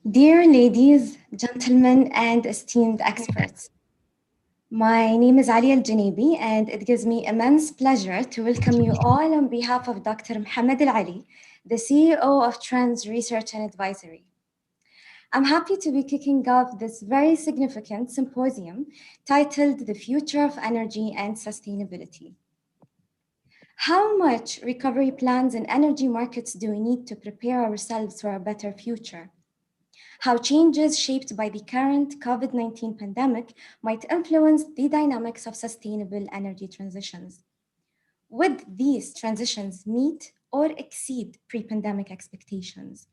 Dear ladies, gentlemen, and esteemed experts, my name is Elia Retic, and it gives me immense pleasure to welcome you all on behalf of Dr. Mohammed Al-Ali, the CEO of Trends Research and Advisory. I'm happy to be kicking off this very significant symposium titled The Future of Energy and Sustainability. How much recovery plans and energy markets do we need to prepare ourselves for a better future? How changes shaped by the current COVID-19 pandemic might influence the dynamics of sustainable energy transitions? Would these transitions meet or exceed pre-pandemic expectations?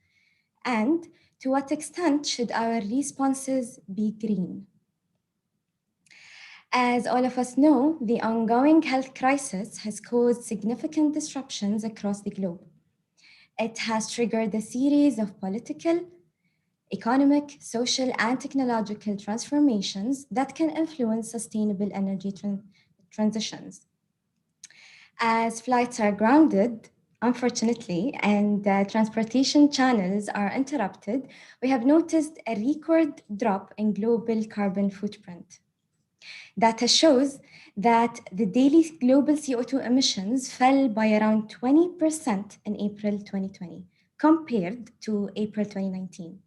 And to what extent should our responses be green? As all of us know, the ongoing health crisis has caused significant disruptions across the globe. It has triggered a series of political, economic, social, and technological transformations that can influence sustainable energy transitions. As flights are grounded, unfortunately, and transportation channels are interrupted, we have noticed a record drop in global carbon footprint. Data shows that the daily global CO2 emissions fell by around 20% in April 2020 compared to April 2019.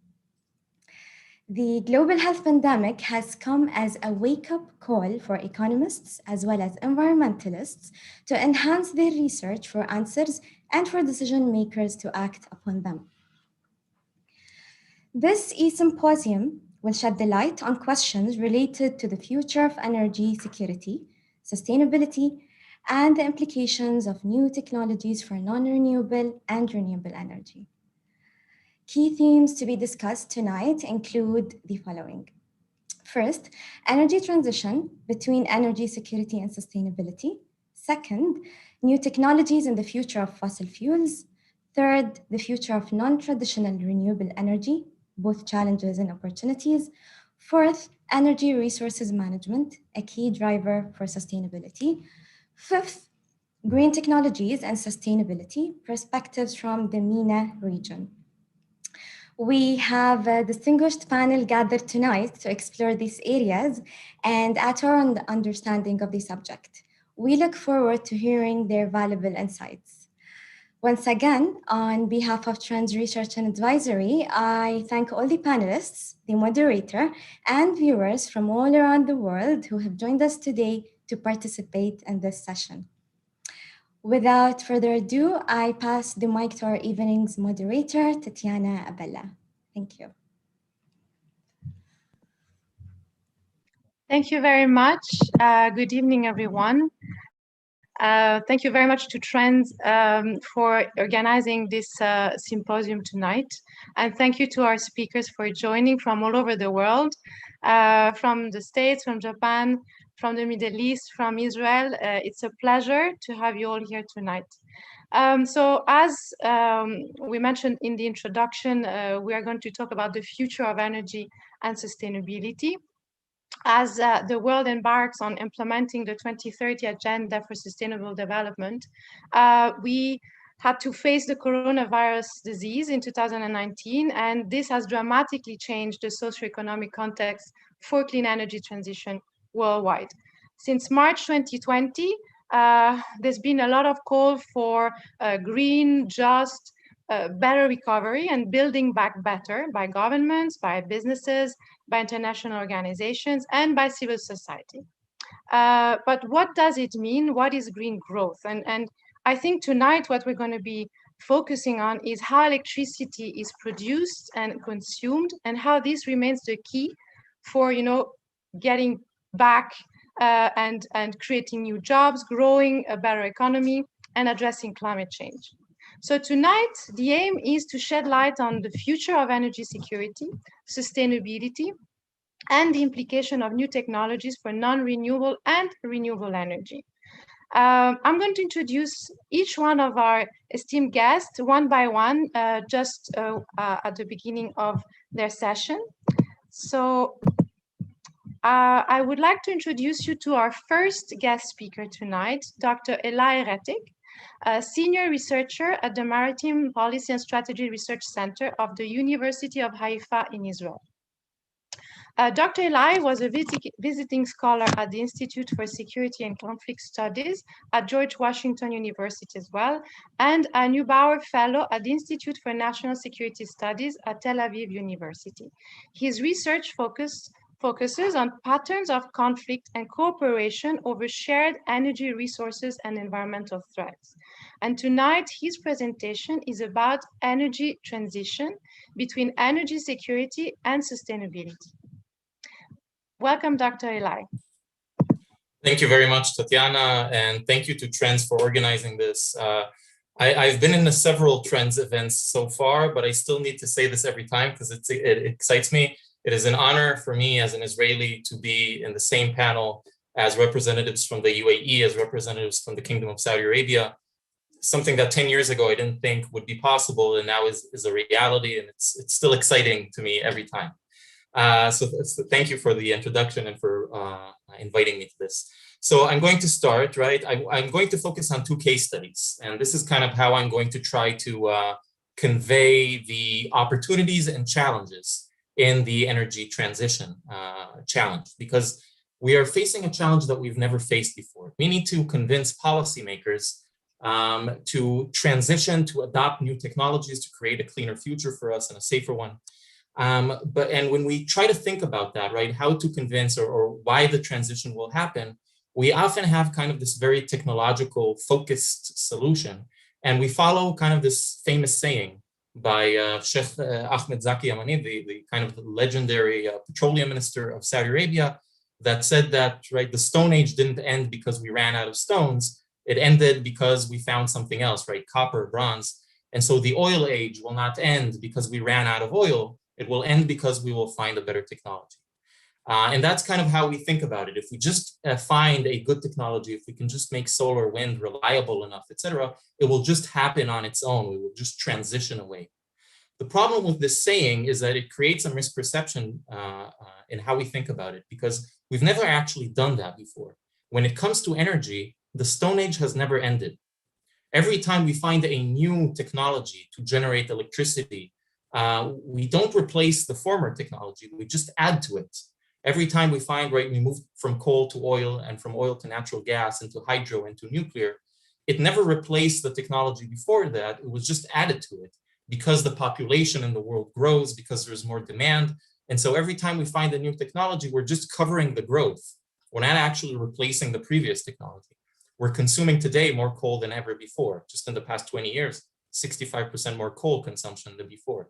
The global health pandemic has come as a wake-up call for economists as well as environmentalists to enhance their research for answers and for decision makers to act upon them. This E-Symposium will shed the light on questions related to the future of energy security, sustainability, and the implications of new technologies for non-renewable and renewable energy. Key themes to be discussed tonight include the following. First, energy transition between energy security and sustainability. Second, new technologies in the future of fossil fuels. Third, the future of non-traditional renewable energy, both challenges and opportunities. Fourth, energy resources management, a key driver for sustainability. Fifth, green technologies and sustainability, perspectives from the MENA region. We have a distinguished panel gathered tonight to explore these areas and add our understanding of the subject. We look forward to hearing their valuable insights. Once again, on behalf of Trends Research and Advisory, I thank all the panelists, the moderator, and viewers from all around the world who have joined us today to participate in this session. Without further ado, I pass the mic to our evening's moderator, Tatiana Abella. Thank you. Thank you very much. Good evening, everyone. Thank you very much to Trends for organizing this symposium tonight. And thank you to our speakers for joining from all over the world, from the States, from Japan, from the Middle East, from Israel. It's a pleasure to have you all here tonight. So as we mentioned in the introduction, we are going to talk about the future of energy and sustainability. As the world embarks on implementing the 2030 Agenda for Sustainable Development, we had to face the coronavirus disease in 2019, and this has dramatically changed the socioeconomic context for clean energy transition worldwide. Since March 2020, there's been a lot of call for green, just, better recovery and building back better by governments, by businesses, by international organizations, and by civil society. But what does it mean? What is green growth? And I think tonight what we're going to be focusing on is how electricity is produced and consumed, and how this remains the key for, getting back and creating new jobs, growing a better economy, and addressing climate change. So tonight, the aim is to shed light on the future of energy security, sustainability, and the implication of new technologies for non-renewable and renewable energy. I'm going to introduce each one of our esteemed guests one by one, just at the beginning of their session. So I would like to introduce you to our first guest speaker tonight, Dr. Elia Retic, a senior researcher at the Maritime Policy and Strategy Research Center of the University of Haifa in Israel. Dr. Elia was a visiting scholar at the Institute for Security and Conflict Studies at George Washington University as well, and a Neubauer Fellow at the Institute for National Security Studies at Tel Aviv University. His research focuses on patterns of conflict and cooperation over shared energy resources and environmental threats. And tonight, his presentation is about energy transition between energy security and sustainability. Welcome, Dr. Elia. Thank you very much, Tatiana, and thank you to Trends for organizing this. I've been in several Trends events so far, but I still need to say this every time because it excites me. It is an honor for me as an Israeli to be in the same panel as representatives from the UAE, as representatives from the Kingdom of Saudi Arabia, something that 10 years ago I didn't think would be possible and now is a reality, and it's still exciting to me every time. So thank you for the introduction and for inviting me to this. So I'm going to start, right? I'm going to focus on two case studies, and this is kind of how I'm going to try to convey the opportunities and challenges in the energy transition challenge, because we are facing a challenge that we've never faced before. We need to convince policymakers to transition, to adopt new technologies, to create a cleaner future for us and a safer one. And when we try to think about that, right, how to convince or why the transition will happen, we often have kind of this very technological focused solution. And we follow kind of this famous saying by Sheikh Ahmed Zaki Yamani, the kind of legendary petroleum minister of Saudi Arabia, that said that, right, the Stone Age didn't end because we ran out of stones. It ended because we found something else, right, copper, bronze. And so the oil age will not end because we ran out of oil. It will end because we will find a better technology. And that's kind of how we think about it. If we just find a good technology, if we can just make solar, wind reliable enough, etc., it will just happen on its own. We will just transition away. The problem with this saying is that it creates a misperception in how we think about it, because we've never actually done that before. When it comes to energy, the Stone Age has never ended. Every time we find a new technology to generate electricity, we don't replace the former technology, we just add to it. Every time we find, right, we move from coal to oil and from oil to natural gas into hydro into nuclear, it never replaced the technology before that, it was just added to it because the population in the world grows, because there's more demand. And so every time we find a new technology, we're just covering the growth. We're not actually replacing the previous technology. We're consuming today more coal than ever before. Just in the past 20 years, 65% more coal consumption than before.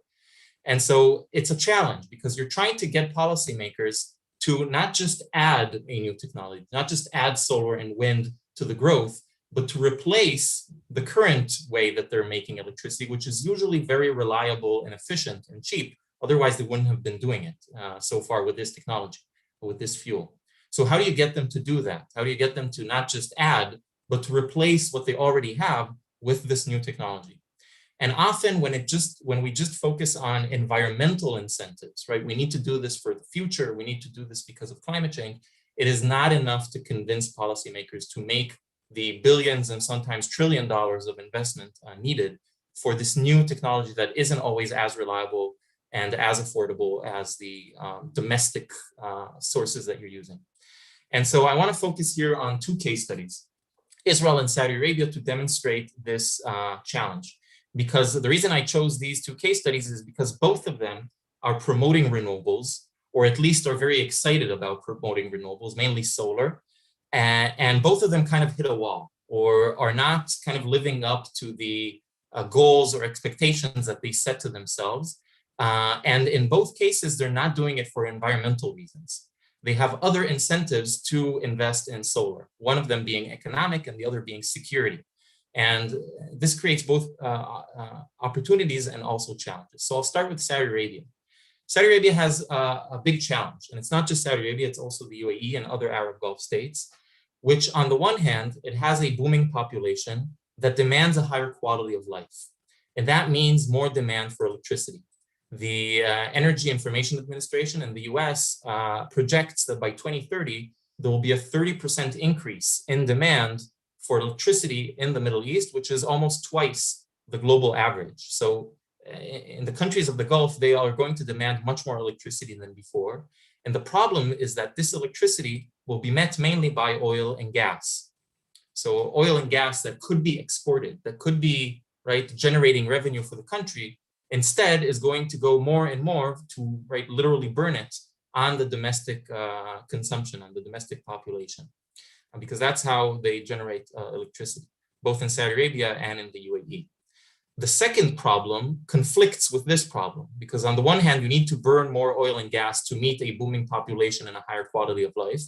And so it's a challenge because you're trying to get policymakers to not just add a new technology, not just add solar and wind to the growth, but to replace the current way that they're making electricity, which is usually very reliable and efficient and cheap. Otherwise, they wouldn't have been doing it so far with this technology, with this fuel. So how do you get them to do that? How do you get them to not just add, but to replace what they already have with this new technology? And often when we just focus on environmental incentives, right? We need to do this for the future. We need to do this because of climate change. It is not enough to convince policymakers to make the billions and sometimes $1 trillion of investment needed for this new technology that isn't always as reliable and as affordable as the domestic sources that you're using. And so I want to focus here on two case studies, Israel and Saudi Arabia, to demonstrate this challenge. because the reason I chose these two case studies is because both of them are promoting renewables, or at least are very excited about promoting renewables, mainly solar. And both of them kind of hit a wall, or are not kind of living up to the goals or expectations that they set to themselves. And in both cases, they're not doing it for environmental reasons. They have other incentives to invest in solar, one of them being economic and the other being security. And this creates both opportunities and also challenges. So I'll start with Saudi Arabia. Saudi Arabia has a big challenge, and it's not just Saudi Arabia, it's also the UAE and other Arab Gulf states, which on the one hand, it has a booming population that demands a higher quality of life. And that means more demand for electricity. The Energy Information Administration in the US projects that by 2030, there will be a 30% increase in demand for electricity in the Middle East, which is almost twice the global average. So in the countries of the Gulf, they are going to demand much more electricity than before. And the problem is that this electricity will be met mainly by oil and gas. So oil and gas that could be exported, that could be generating revenue for the country, instead is going to go more and more to literally burn it on the domestic consumption, on the domestic population, because that's how they generate electricity, both in Saudi Arabia and in the UAE. The second problem conflicts with this problem, because on the one hand, you need to burn more oil and gas to meet a booming population and a higher quality of life.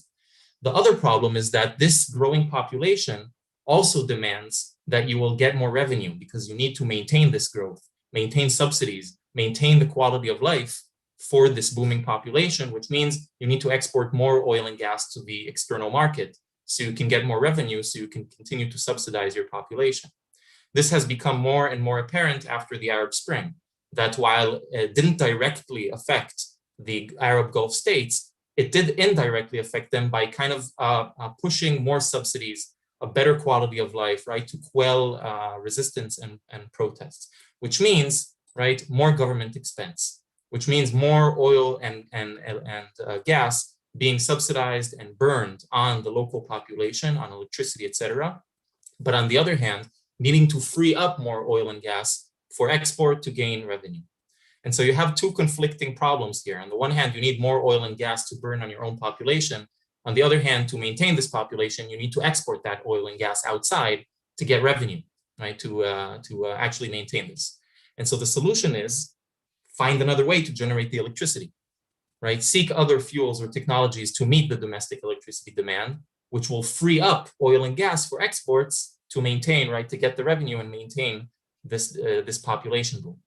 The other problem is that this growing population also demands that you will get more revenue, because you need to maintain this growth, maintain subsidies, maintain the quality of life for this booming population, which means you need to export more oil and gas to the external market so you can get more revenue, so you can continue to subsidize your population. This has become more and more apparent after the Arab Spring, that while it didn't directly affect the Arab Gulf states, it did indirectly affect them by kind of pushing more subsidies, a better quality of life, to quell resistance and protests, which means, more government expense, which means more oil and gas being subsidized and burned on the local population, on electricity, etc. But on the other hand, needing to free up more oil and gas for export to gain revenue. And so you have two conflicting problems here. On the one hand, you need more oil and gas to burn on your own population. On the other hand, to maintain this population, you need to export that oil and gas outside to get revenue, to actually maintain this. And so the solution is find another way to generate the electricity, Seek other fuels or technologies to meet the domestic electricity demand, which will free up oil and gas for exports to maintain, to get the revenue and maintain this population boom.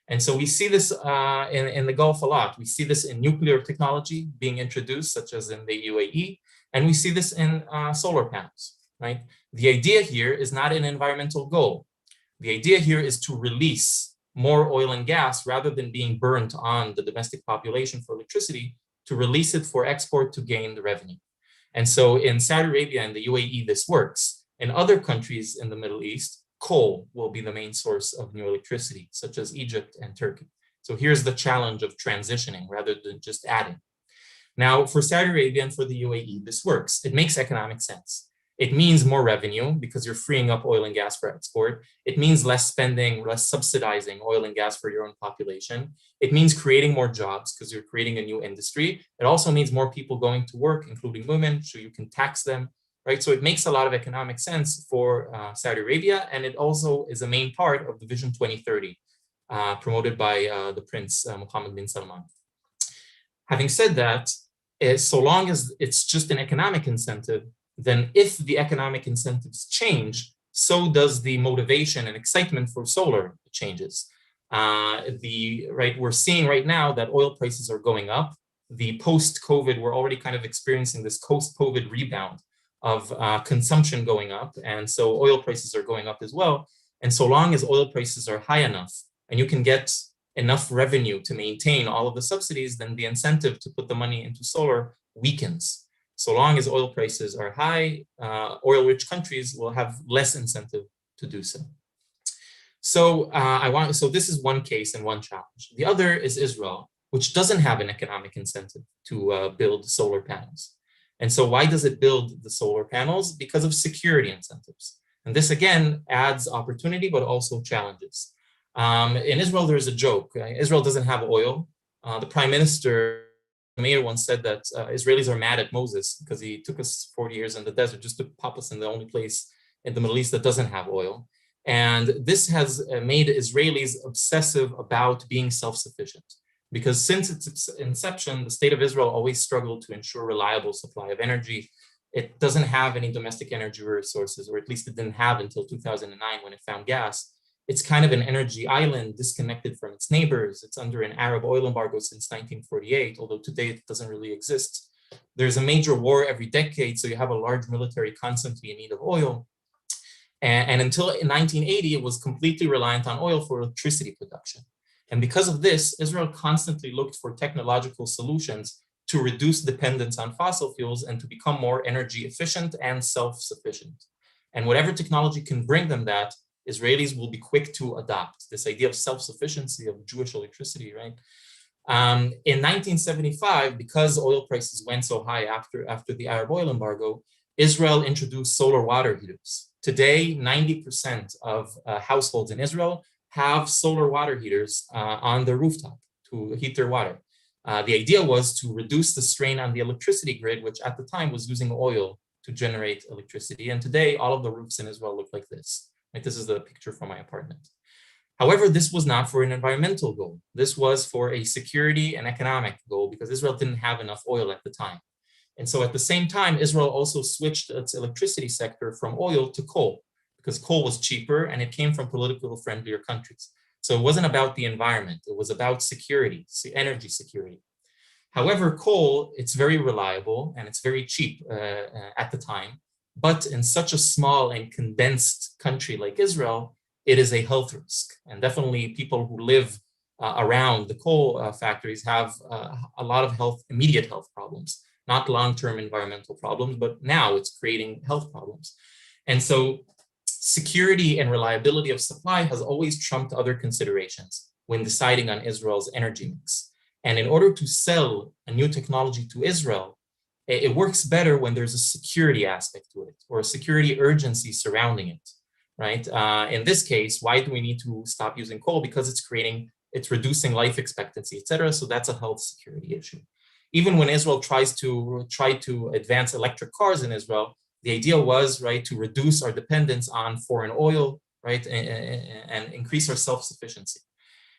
And so we see this in the Gulf a lot. We see this in nuclear technology being introduced, such as in the UAE, and we see this in solar panels, The idea here is not an environmental goal. The idea here is to release more oil and gas rather than being burnt on the domestic population for electricity, to release it for export to gain the revenue. And so in Saudi Arabia and the UAE, this works. In other countries in the Middle East, coal will be the main source of new electricity, such as Egypt and Turkey. So here's the challenge of transitioning rather than just adding. Now, for Saudi Arabia and for the UAE, this works. It makes economic sense. It means more revenue because you're freeing up oil and gas for export. It means less spending, less subsidizing oil and gas for your own population. It means creating more jobs because you're creating a new industry. It also means more people going to work, including women, so you can tax them, So it makes a lot of economic sense for Saudi Arabia, and it also is a main part of the Vision 2030 promoted by the Prince Mohammed bin Salman. Having said that, so long as it's just an economic incentive, then if the economic incentives change, so does the motivation and excitement for solar changes. We're seeing right now that oil prices are going up. The post-COVID, we're already kind of experiencing this post-COVID rebound of consumption going up. And so oil prices are going up as well. And so long as oil prices are high enough and you can get enough revenue to maintain all of the subsidies, then the incentive to put the money into solar weakens. So long as oil prices are high, oil-rich countries will have less incentive to do so. So this is one case and one challenge. The other is Israel, which doesn't have an economic incentive to build solar panels. And so why does it build the solar panels? Because of security incentives. And this again adds opportunity, but also challenges. In Israel, there's a joke. Israel doesn't have oil. The prime minister, Meir, once said that Israelis are mad at Moses because he took us 40 years in the desert just to pop us in the only place in the Middle East that doesn't have oil. And this has made Israelis obsessive about being self-sufficient, because since its inception, the state of Israel always struggled to ensure reliable supply of energy. It doesn't have any domestic energy resources, or at least it didn't have until 2009 when it found gas. It's kind of an energy island disconnected from its neighbors. It's under an Arab oil embargo since 1948, although today it doesn't really exist. There's a major war every decade, so you have a large military constantly in need of oil. And until 1980, it was completely reliant on oil for electricity production. And because of this, Israel constantly looked for technological solutions to reduce dependence on fossil fuels and to become more energy efficient and self-sufficient. And whatever technology can bring them that, Israelis will be quick to adopt this idea of self-sufficiency of Jewish electricity, right? In 1975, because oil prices went so high after the Arab oil embargo, Israel introduced solar water heaters. Today, 90% of households in Israel have solar water heaters on their rooftop to heat their water. The idea was to reduce the strain on the electricity grid, which at the time was using oil to generate electricity. And today, all of the roofs in Israel look like this. Right? This is the picture from my apartment. However, this was not for an environmental goal. This was for a security and economic goal, because Israel didn't have enough oil at the time. And so at the same time, Israel also switched its electricity sector from oil to coal, because coal was cheaper and it came from politically friendlier countries. So it wasn't about the environment, it was about security, energy security. However, coal, it's very reliable and it's very cheap at the time, but in such a small and condensed country like Israel, it is a health risk. And definitely people who live around the coal factories have a lot of immediate health problems, not long-term environmental problems, but now it's creating health problems. And so security and reliability of supply has always trumped other considerations when deciding on Israel's energy mix. And in order to sell a new technology to Israel, it works better when there's a security aspect to it, or a security urgency surrounding it, right? In this case, why do we need to stop using coal? Because it's reducing life expectancy, et cetera. So that's a health security issue. Even when Israel tried to advance electric cars in Israel, the idea was, right, to reduce our dependence on foreign oil, right, and increase our self-sufficiency.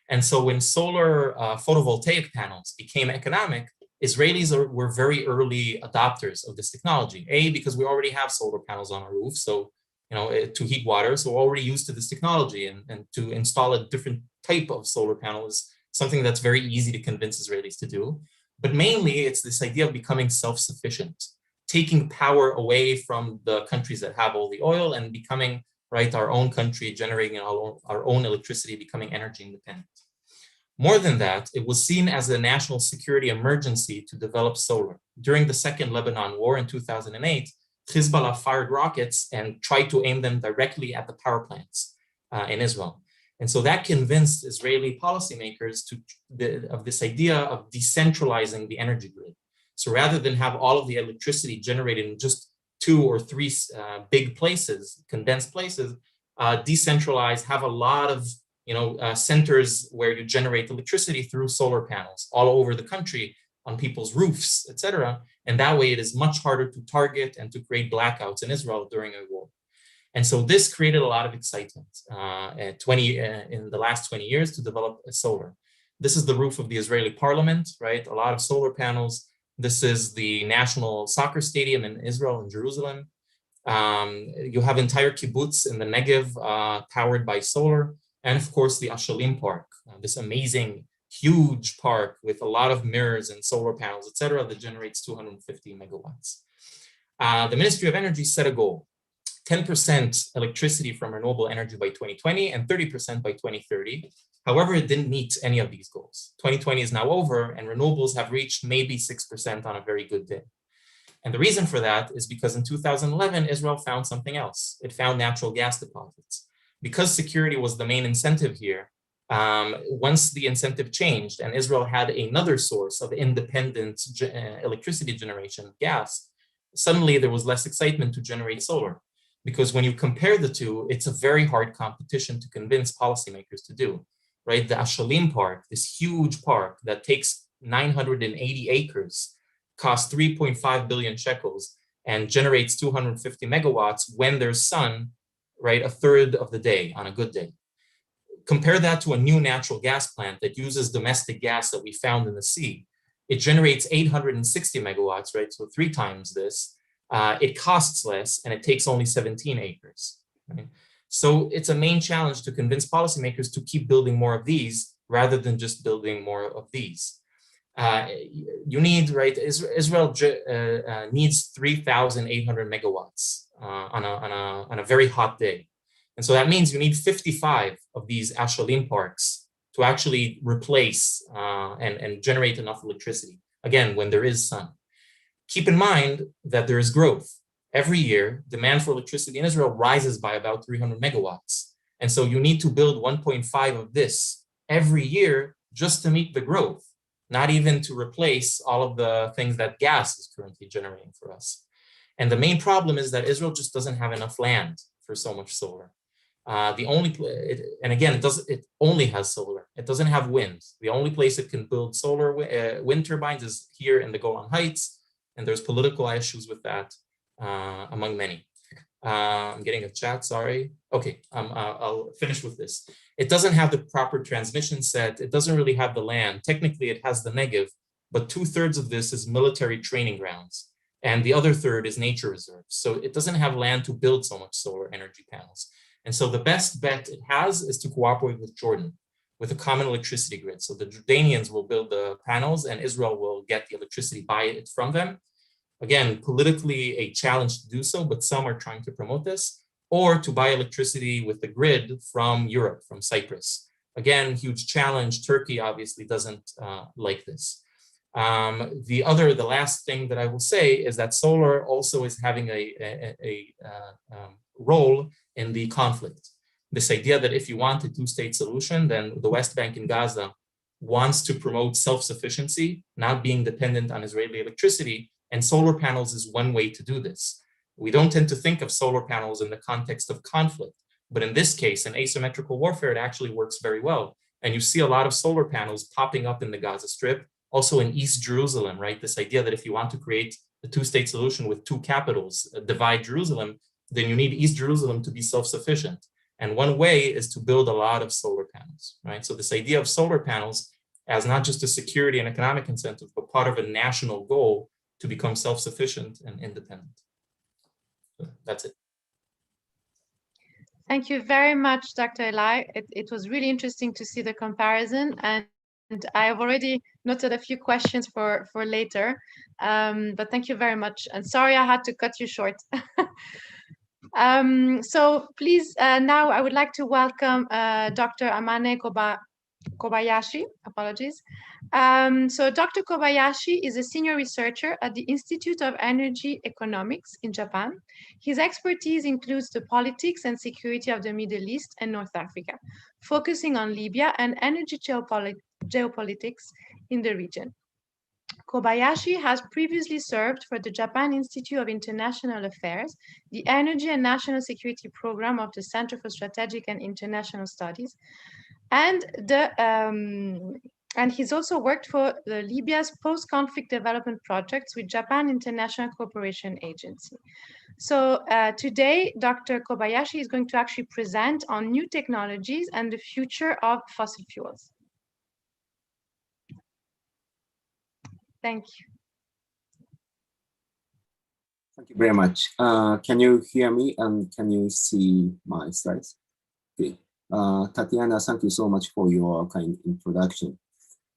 And so when solar photovoltaic panels became economic, Israelis were very early adopters of this technology. Because we already have solar panels on our roof, so to heat water, so we're already used to this technology, and to install a different type of solar panel is something that's very easy to convince Israelis to do. But mainly, it's this idea of becoming self-sufficient, taking power away from the countries that have all the oil and becoming, right, our own country, generating our own electricity, becoming energy independent. More than that, it was seen as a national security emergency to develop solar. During the Second Lebanon War in 2008, Hezbollah fired rockets and tried to aim them directly at the power plants in Israel. And so that convinced Israeli policymakers of this idea of decentralizing the energy grid. So rather than have all of the electricity generated in just 2 or 3 big places, condensed places, decentralize, have a lot of centers where you generate electricity through solar panels all over the country, on people's roofs, etc. And that way it is much harder to target and to create blackouts in Israel during a war. And so this created a lot of excitement in the last 20 years to develop solar. This is the roof of the Israeli parliament, right? A lot of solar panels. This is the national soccer stadium in Israel, in Jerusalem. You have entire kibbutz in the Negev powered by solar. And of course, the Ashalim Park, this amazing, huge park with a lot of mirrors and solar panels, et cetera, that generates 250 megawatts. The Ministry of Energy set a goal: 10% electricity from renewable energy by 2020 and 30% by 2030. However, it didn't meet any of these goals. 2020 is now over, and renewables have reached maybe 6% on a very good day. And the reason for that is because in 2011, Israel found something else. It found natural gas deposits. Because security was the main incentive here, once the incentive changed and Israel had another source of independent electricity generation, gas, suddenly there was less excitement to generate solar. Because when you compare the two, it's a very hard competition to convince policymakers to do. right? The Ashalim Park, this huge park that takes 980 acres, costs 3.5 billion shekels, and generates 250 megawatts when there's sun, right, a third of the day on a good day. Compare that to a new natural gas plant that uses domestic gas that we found in the sea. It generates 860 megawatts, right? So 3 times this. It costs less and it takes only 17 acres, right? So it's a main challenge to convince policymakers to keep building more of these rather than just building more of these. You need, right, Israel needs 3,800 megawatts on a very hot day. And so that means you need 55 of these Ashalim parks to actually replace and generate enough electricity, again, when there is sun. Keep in mind that there is growth. Every year, demand for electricity in Israel rises by about 300 megawatts. And so you need to build 1.5 of this every year just to meet the growth, not even to replace all of the things that gas is currently generating for us. And the main problem is that Israel just doesn't have enough land for so much solar. It only has solar. It doesn't have wind. The only place it can build solar wind turbines is here in the Golan Heights, and there's political issues with that, among many. I'm getting a chat, sorry. Okay, I'll finish with this. It doesn't have the proper transmission set. It doesn't really have the land. Technically, it has the Negev, but 2/3 of this is military training grounds, and the other third is nature reserves. So it doesn't have land to build so much solar energy panels. And so the best bet it has is to cooperate with Jordan, with a common electricity grid. So the Jordanians will build the panels and Israel will get the electricity, buy it from them. Again, politically a challenge to do so, but some are trying to promote this, or to buy electricity with the grid from Europe, from Cyprus. Again, huge challenge. Turkey obviously doesn't like this. The last thing that I will say is that solar also is having a role in the conflict. This idea that if you want a 2-state solution, then the West Bank and Gaza wants to promote self-sufficiency, not being dependent on Israeli electricity, and solar panels is one way to do this. We don't tend to think of solar panels in the context of conflict, but in this case, in asymmetrical warfare, it actually works very well. And you see a lot of solar panels popping up in the Gaza Strip, also in East Jerusalem, right? This idea that if you want to create a 2-state solution with 2 capitals, divide Jerusalem, then you need East Jerusalem to be self-sufficient. And one way is to build a lot of solar panels, right? So this idea of solar panels as not just a security and economic incentive, but part of a national goal to become self-sufficient and independent. So that's it. Thank you very much, Dr. Eli. It was really interesting to see the comparison, and I have already noted a few questions for later, but thank you very much. And sorry I had to cut you short. So please, now I would like to welcome Dr. Amane Kobayashi, apologies. So Dr. Kobayashi is a senior researcher at the Institute of Energy Economics in Japan. His expertise includes the politics and security of the Middle East and North Africa, focusing on Libya and energy geopolitics in the region. Kobayashi has previously served for the Japan Institute of International Affairs, the Energy and National Security Program of the Center for Strategic and International Studies, and he's also worked for the Libya's post-conflict development projects with Japan International Cooperation Agency. So today, Dr. Kobayashi is going to actually present on new technologies and the future of fossil fuels. Thank you. Thank you very much. Can you hear me and can you see my slides? Okay. Tatiana, thank you so much for your kind introduction.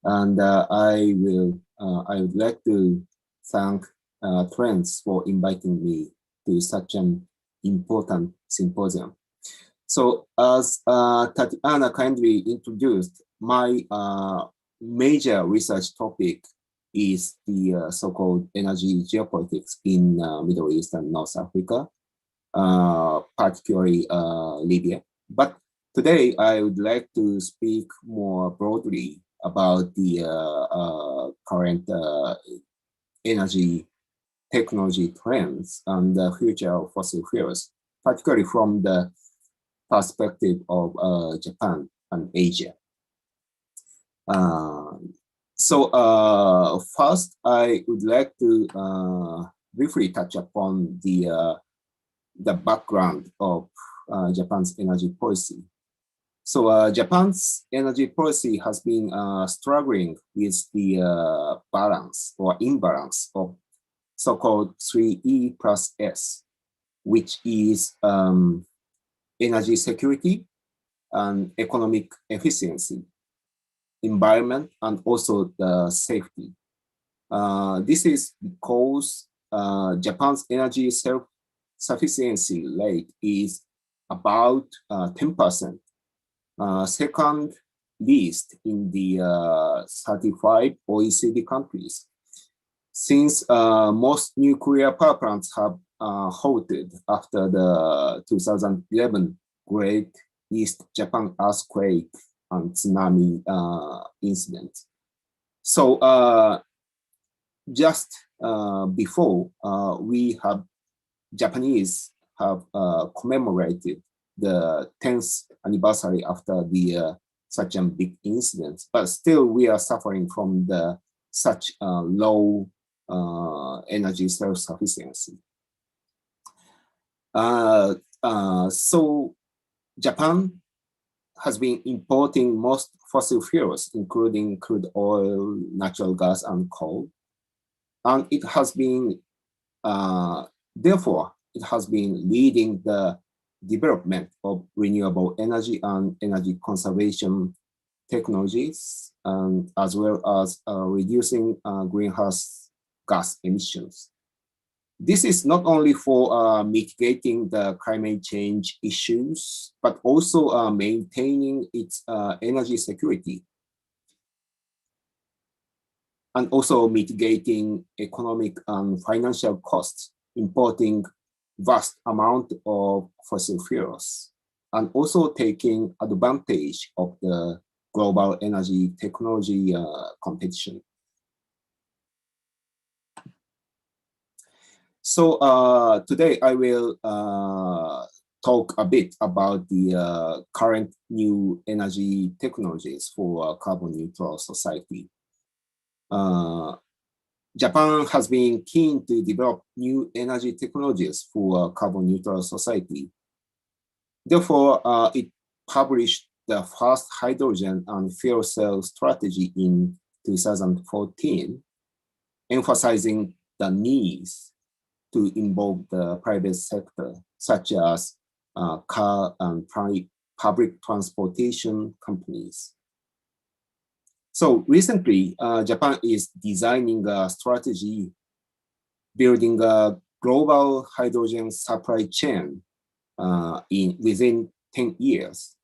And I would like to thank Trends for inviting me to such an important symposium. So as Tatiana kindly introduced, my major research topic is the so-called energy geopolitics in Middle East and North Africa, particularly Libya. But today, I would like to speak more broadly about the current energy technology trends and the future of fossil fuels, particularly from the perspective of Japan and Asia. First, I would like to briefly touch upon the background of Japan's energy policy. So Japan's energy policy has been struggling with the balance or imbalance of so-called 3E plus S, which is energy security and economic efficiency, environment, and also the safety. This is because Japan's energy self-sufficiency rate is about 10%, second least in the 35 OECD countries. Since most nuclear power plants have halted after the 2011 Great East Japan earthquake and tsunami incident. So just before Japanese have commemorated the 10th anniversary after the such a big incident, but still we are suffering from the such low energy self-sufficiency. So Japan has been importing most fossil fuels, including crude oil, natural gas, and coal. And it has been, therefore, it has been leading the development of renewable energy and energy conservation technologies, as well as reducing greenhouse gas emissions. This is not only for mitigating the climate change issues, but also maintaining its energy security, and also mitigating economic and financial costs, importing vast amount of fossil fuels, and also taking advantage of the global energy technology competition. So today I will talk a bit about the current new energy technologies for carbon neutral society. Japan has been keen to develop new energy technologies for carbon neutral society. Therefore, it published the first hydrogen and fuel cell strategy in 2014, emphasizing the needs to involve the private sector, such as car and public transportation companies. So recently, Japan is designing a strategy building a global hydrogen supply chain within 10 years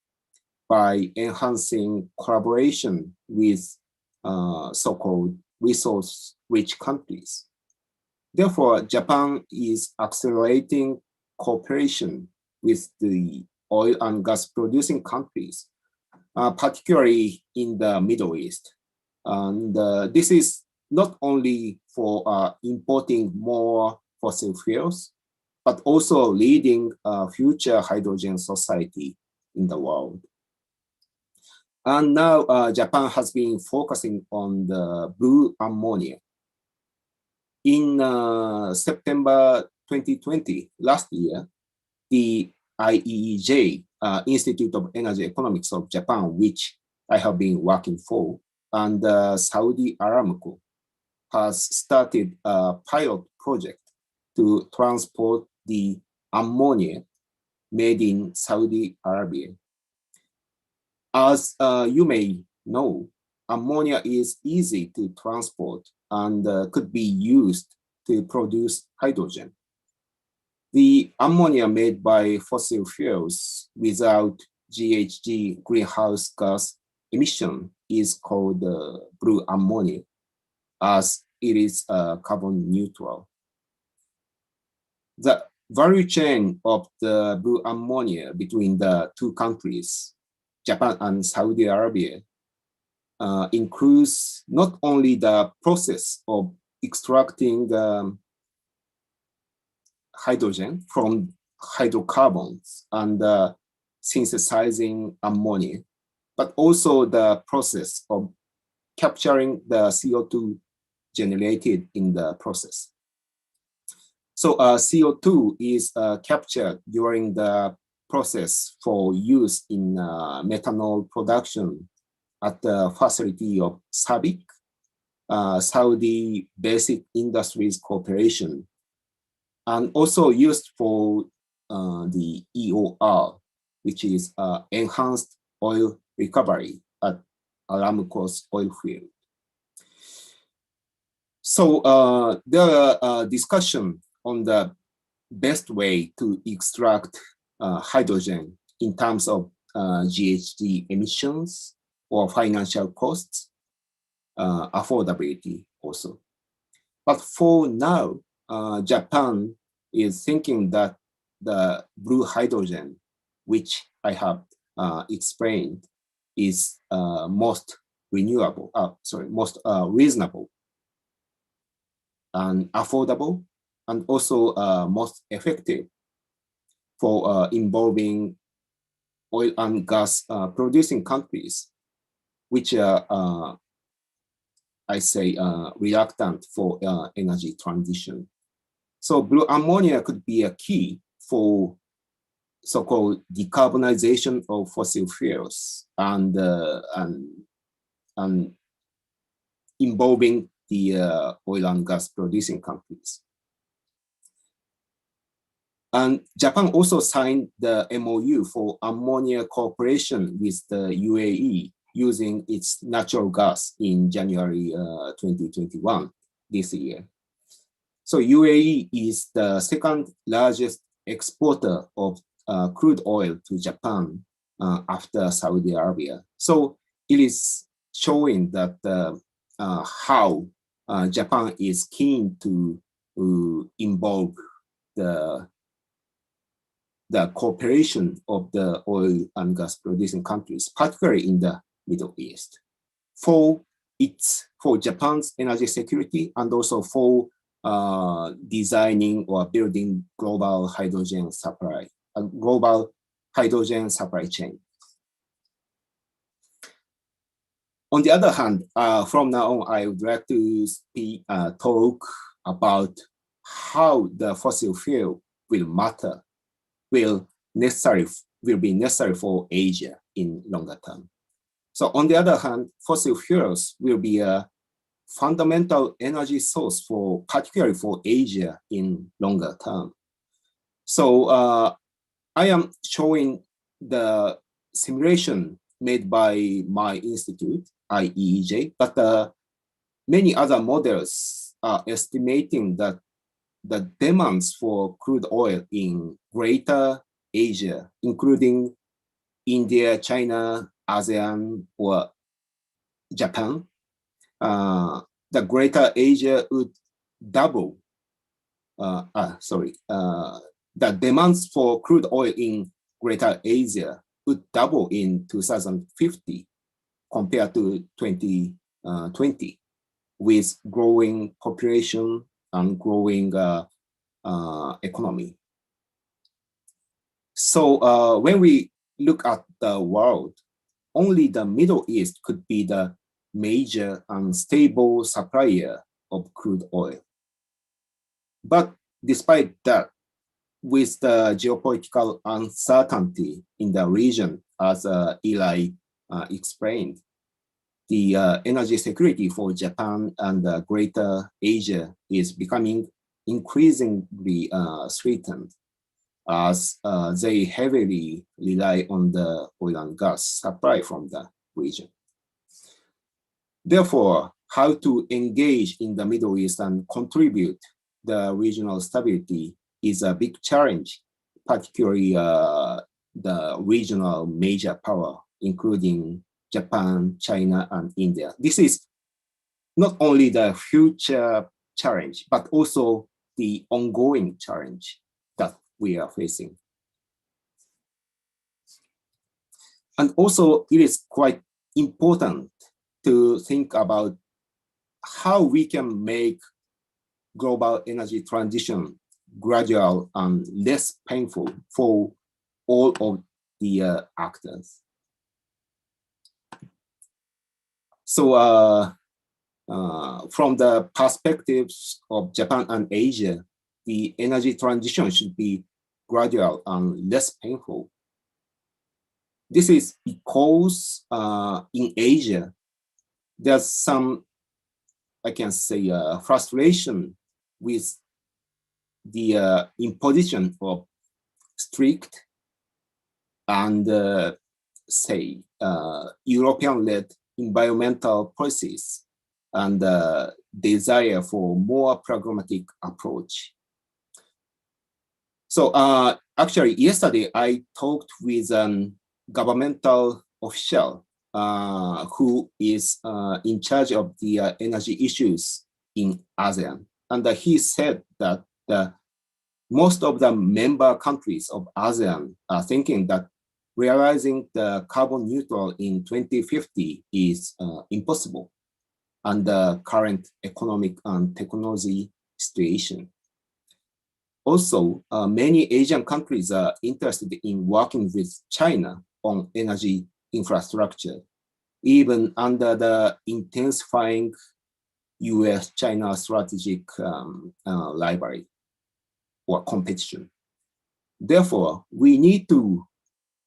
by enhancing collaboration with so-called resource-rich countries. Therefore, Japan is accelerating cooperation with the oil and gas producing countries, particularly in the Middle East. And this is not only for importing more fossil fuels, but also leading a future hydrogen society in the world. And now Japan has been focusing on the blue ammonia. In September 2020, last year, the IEEJ, Institute of Energy Economics of Japan, which I have been working for, and Saudi Aramco has started a pilot project to transport the ammonia made in Saudi Arabia. As you may know, ammonia is easy to transport and could be used to produce hydrogen. The ammonia made by fossil fuels without GHG greenhouse gas emission is called blue ammonia, as it is carbon neutral. The value chain of the blue ammonia between the two countries, Japan and Saudi Arabia, includes not only the process of extracting hydrogen from hydrocarbons and synthesizing ammonia, but also the process of capturing the CO2 generated in the process. So CO2 is captured during the process for use in methanol production at the facility of SABIC, Saudi Basic Industries Corporation, and also used for the EOR, which is enhanced oil recovery at Aramco's oil field. So there are discussion on the best way to extract hydrogen in terms of GHG emissions or financial costs, affordability also. But for now, Japan is thinking that the blue hydrogen, which I have explained, is most reasonable and affordable, and also most effective for involving oil and gas producing countries, which are, I say, reluctant for energy transition. So blue ammonia could be a key for so-called decarbonization of fossil fuels and involving the oil and gas producing countries. And Japan also signed the MOU for ammonia cooperation with the UAE using its natural gas in January 2021, this year. So UAE is the second largest exporter of crude oil to Japan after Saudi Arabia. So it is showing that how Japan is keen to involve the cooperation of the oil and gas producing countries, particularly in the Middle East, for Japan's energy security and also for designing or building global hydrogen supply chain. On the other hand, from now on, I would like to talk about how the fossil fuel will be necessary for Asia in longer term. So on the other hand, fossil fuels will be a fundamental energy source particularly for Asia in longer term. So I am showing the simulation made by my institute, IEEJ, but many other models are estimating that the demands for crude oil in Greater Asia, including India, China, ASEAN, or Japan, the Greater Asia would double. The demands for crude oil in Greater Asia would double in 2050 compared to 2020, with growing population and growing economy. So when we look at the world, only the Middle East could be the major and stable supplier of crude oil. But despite that, with the geopolitical uncertainty in the region, as Eli explained, the energy security for Japan and Greater Asia is becoming increasingly threatened as they heavily rely on the oil and gas supply from the region. Therefore, how to engage in the Middle East and contribute the regional stability is a big challenge, particularly the regional major power, including Japan, China, and India. This is not only the future challenge, but also the ongoing challenge that we are facing. And also, it is quite important to think about how we can make global energy transition gradual and less painful for all of the actors. So from the perspectives of Japan and Asia, the energy transition should be gradual and less painful. This is because in Asia, there's some, I can say, frustration with the imposition of strict and, say, European-led environmental policies and desire for more pragmatic approach. So actually, yesterday I talked with an governmental official who is in charge of the energy issues in ASEAN. And he said that most of the member countries of ASEAN are thinking that realizing the carbon neutral in 2050 is impossible under current economic and technology situation. Also, many Asian countries are interested in working with China on energy infrastructure, even under the intensifying US-China strategic rivalry or competition. Therefore, we need to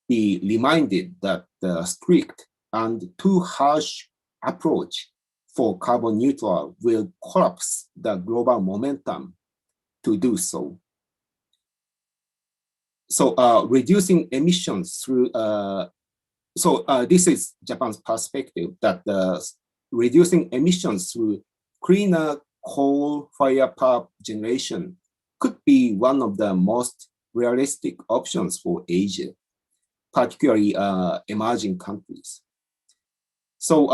be reminded that the strict and too harsh approach for carbon neutral will collapse the global momentum to do so. So reducing emissions through, this is Japan's perspective that reducing emissions through cleaner coal-fired power generation could be one of the most realistic options for Asia, particularly emerging countries. So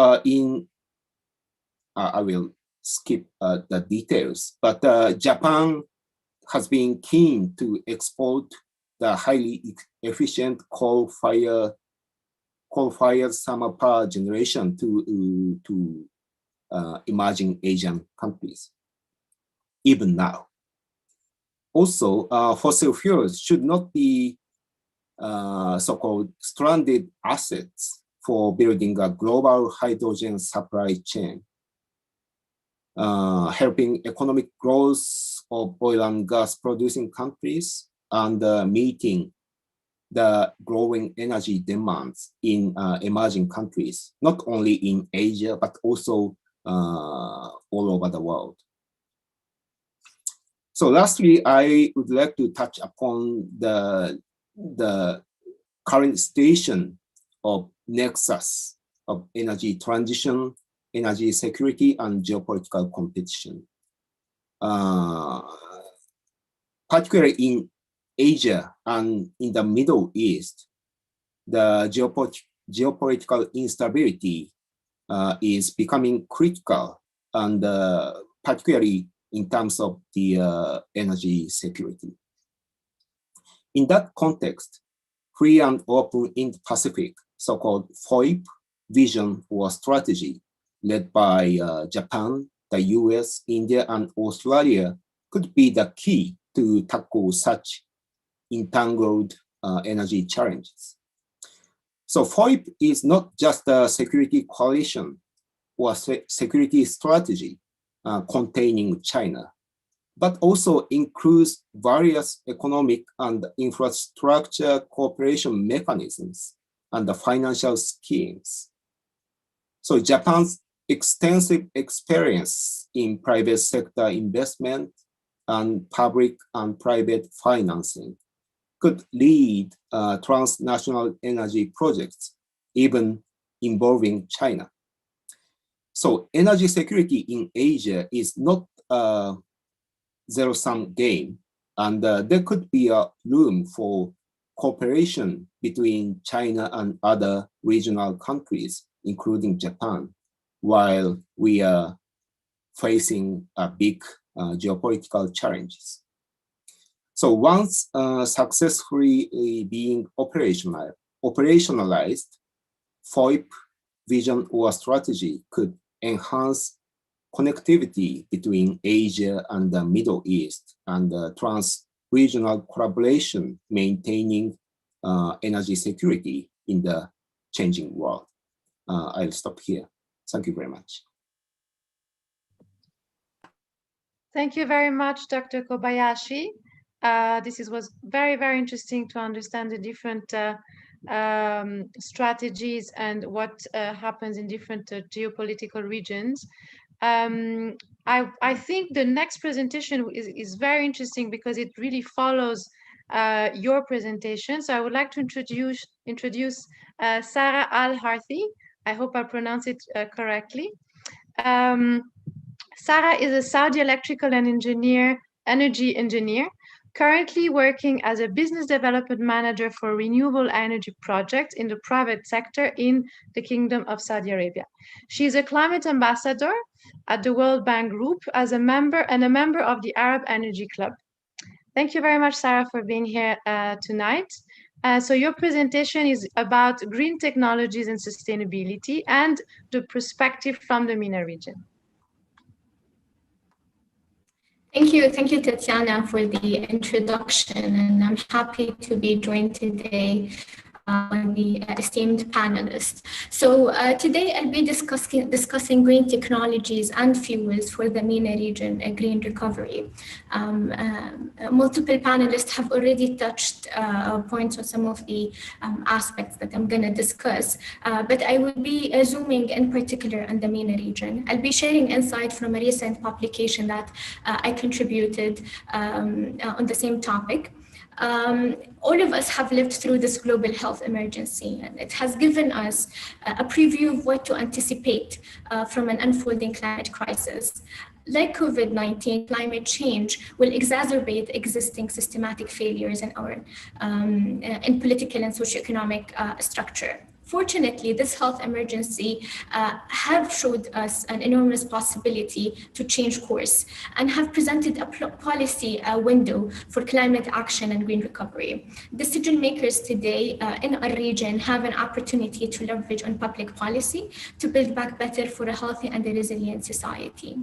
I will skip the details, but Japan has been keen to export the highly efficient coal-fired summer power generation to emerging Asian countries, even now. Also, fossil fuels should not be so-called stranded assets for building a global hydrogen supply chain, helping economic growth of oil and gas producing countries and meeting the growing energy demands in emerging countries, not only in Asia, but also all over the world. So lastly, I would like to touch upon the current situation of nexus of energy transition, energy security, and geopolitical competition. Particularly in Asia and in the Middle East, the geopolitical instability is becoming critical, and particularly in terms of the energy security. In that context, free and open Indo-Pacific, so-called FOIP vision or strategy led by Japan, the US, India, and Australia could be the key to tackle such entangled energy challenges. So FOIP is not just a security coalition or security strategy containing China, but also includes various economic and infrastructure cooperation mechanisms and the financial schemes. So Japan's extensive experience in private sector investment and public and private financing could lead transnational energy projects, even involving China. So energy security in Asia is not a zero-sum game, and there could be a room for cooperation between China and other regional countries, including Japan, while we are facing a big geopolitical challenges. So once successfully being operationalized, FOIP vision or strategy could enhance connectivity between Asia and the Middle East and trans-regional collaboration, maintaining energy security in the changing world. I'll stop here. Thank you very much. Thank you very much, Dr. Kobayashi. This was very, very interesting to understand the different strategies and what happens in different geopolitical regions. I think the next presentation is very interesting because it really follows your presentation. So I would like to introduce Sarah Al-Harthi. I hope I pronounce it correctly. Sarah is a Saudi electrical and energy engineer, currently working as a business development manager for renewable energy projects in the private sector in the Kingdom of Saudi Arabia. She is a climate ambassador at the World Bank Group as a member of the Arab Energy Club. Thank you very much, Sarah, for being here tonight. So your presentation is about green technologies and sustainability and the perspective from the MENA region. Thank you, Tatiana, for the introduction, and I'm happy to be joined today by the esteemed panelists. So today I'll be discussing green technologies and fuels for the MENA region, green recovery. Multiple panelists have already touched points on some of the aspects that I'm going to discuss, but I will be zooming in particular on the MENA region. I'll be sharing insight from a recent publication that I contributed on the same topic. All of us have lived through this global health emergency, and it has given us a preview of what to anticipate from an unfolding climate crisis. Like COVID-19, climate change will exacerbate existing systematic failures in our in political and socioeconomic structure. Fortunately, this health emergency have showed us an enormous possibility to change course and have presented a policy window for climate action and green recovery. Decision makers today in our region have an opportunity to leverage on public policy to build back better for a healthy and a resilient society.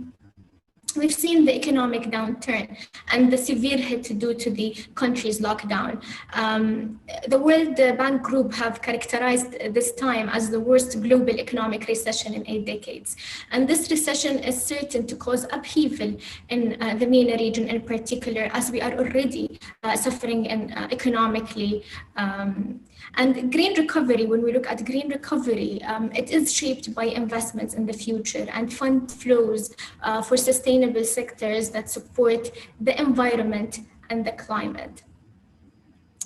We've seen the economic downturn and the severe hit due to the country's lockdown. The World Bank Group have characterized this time as the worst global economic recession in 8 decades. And this recession is certain to cause upheaval in the MENA region in particular, as we are already suffering economically. And green recovery, when we look at green recovery, it is shaped by investments in the future and fund flows for sustainable sectors that support the environment and the climate.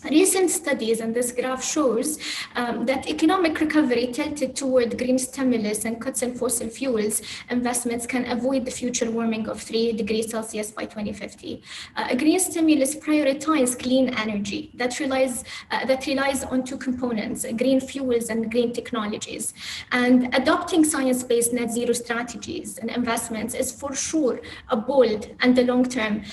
Recent studies, and this graph shows that economic recovery tilted toward green stimulus and cuts in fossil fuels investments can avoid the future warming of 3 degrees Celsius by 2050. A green stimulus prioritizes clean energy that relies on 2 components, green fuels and green technologies. And adopting science-based net zero strategies and investments is for sure a bold and a long-term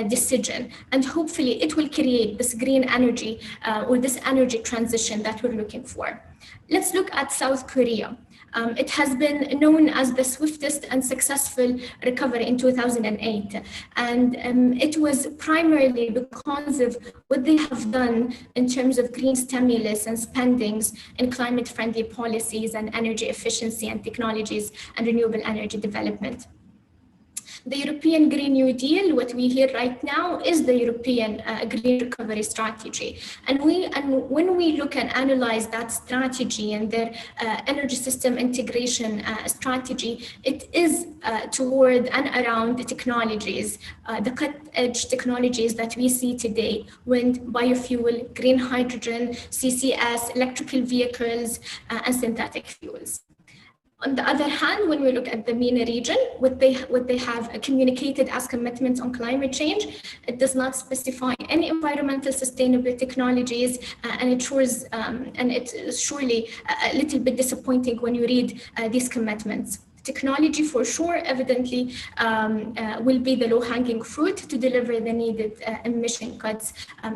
decision. And hopefully it will create this green energy or this energy transition that we're looking for. Let's look at South Korea. It has been known as the swiftest and successful recovery in 2008. And it was primarily because of what they have done in terms of green stimulus and spendings in climate-friendly policies and energy efficiency and technologies and renewable energy development. The European Green New Deal, what we hear right now, is the European Green Recovery Strategy. And when we look and analyze that strategy and their energy system integration strategy, it is toward and around the technologies, the cut-edge technologies that we see today: wind, biofuel, green hydrogen, CCS, electrical vehicles, and synthetic fuels. On the other hand, when we look at the MENA region, what they have communicated as commitments on climate change, it does not specify any environmental sustainable technologies, and it is surely a little bit disappointing when you read these commitments. Technology, for sure, evidently will be the low-hanging fruit to deliver the needed emission cuts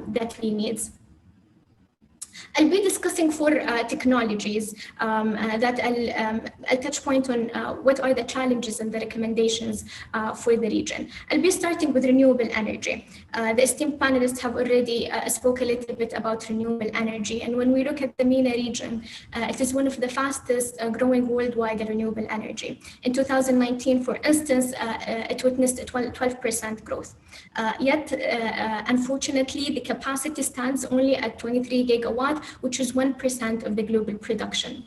that we need. I'll be discussing four technologies that I'll touch point on what are the challenges and the recommendations for the region. I'll be starting with renewable energy. The esteemed panelists have already spoke a little bit about renewable energy. And when we look at the MENA region, it is one of the fastest growing worldwide in renewable energy. In 2019, for instance, it witnessed a 12% growth. Yet, unfortunately, the capacity stands only at 23 gigawatt, which is 1% of the global production,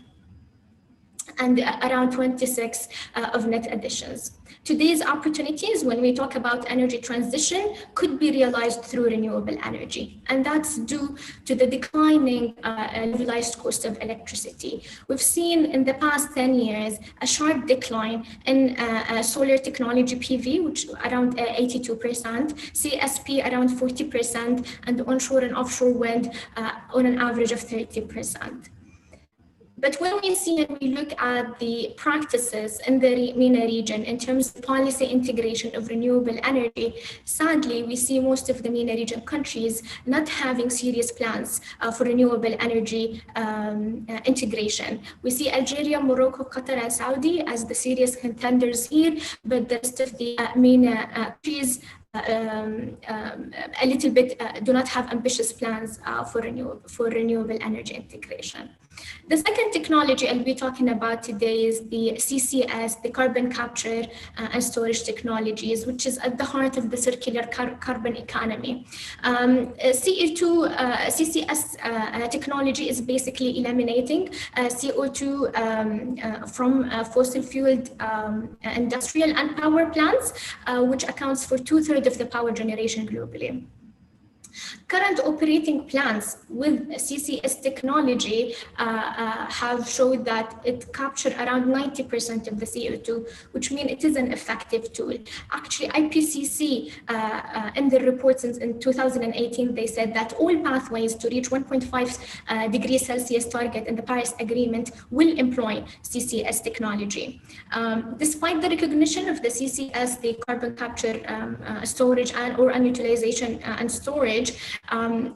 and around 26 of net additions. Today's opportunities, when we talk about energy transition, could be realized through renewable energy, and that's due to the declining levelized cost of electricity. We've seen in the past 10 years a sharp decline in solar technology PV, which around 82%, CSP around 40%, and onshore and offshore wind on an average of 30%. But when we see and we look at the practices in the MENA region in terms of policy integration of renewable energy, sadly, we see most of the MENA region countries not having serious plans for renewable energy integration. We see Algeria, Morocco, Qatar, and Saudi as the serious contenders here, but the rest of the MENA countries a little bit do not have ambitious plans for renewable energy integration. The second technology I'll be talking about today is the CCS, the carbon capture and storage technologies, which is at the heart of the circular carbon economy. CCS technology is basically eliminating CO2 from fossil-fueled industrial and power plants, which accounts for 2/3 of the power generation globally. Current operating plants with CCS technology have showed that it captures around 90% of the CO2, which means it is an effective tool. Actually, IPCC in the reports in 2018, they said that all pathways to reach 1.5 degrees Celsius target in the Paris Agreement will employ CCS technology. Despite the recognition of the CCS, the carbon capture, storage or unutilization and storage,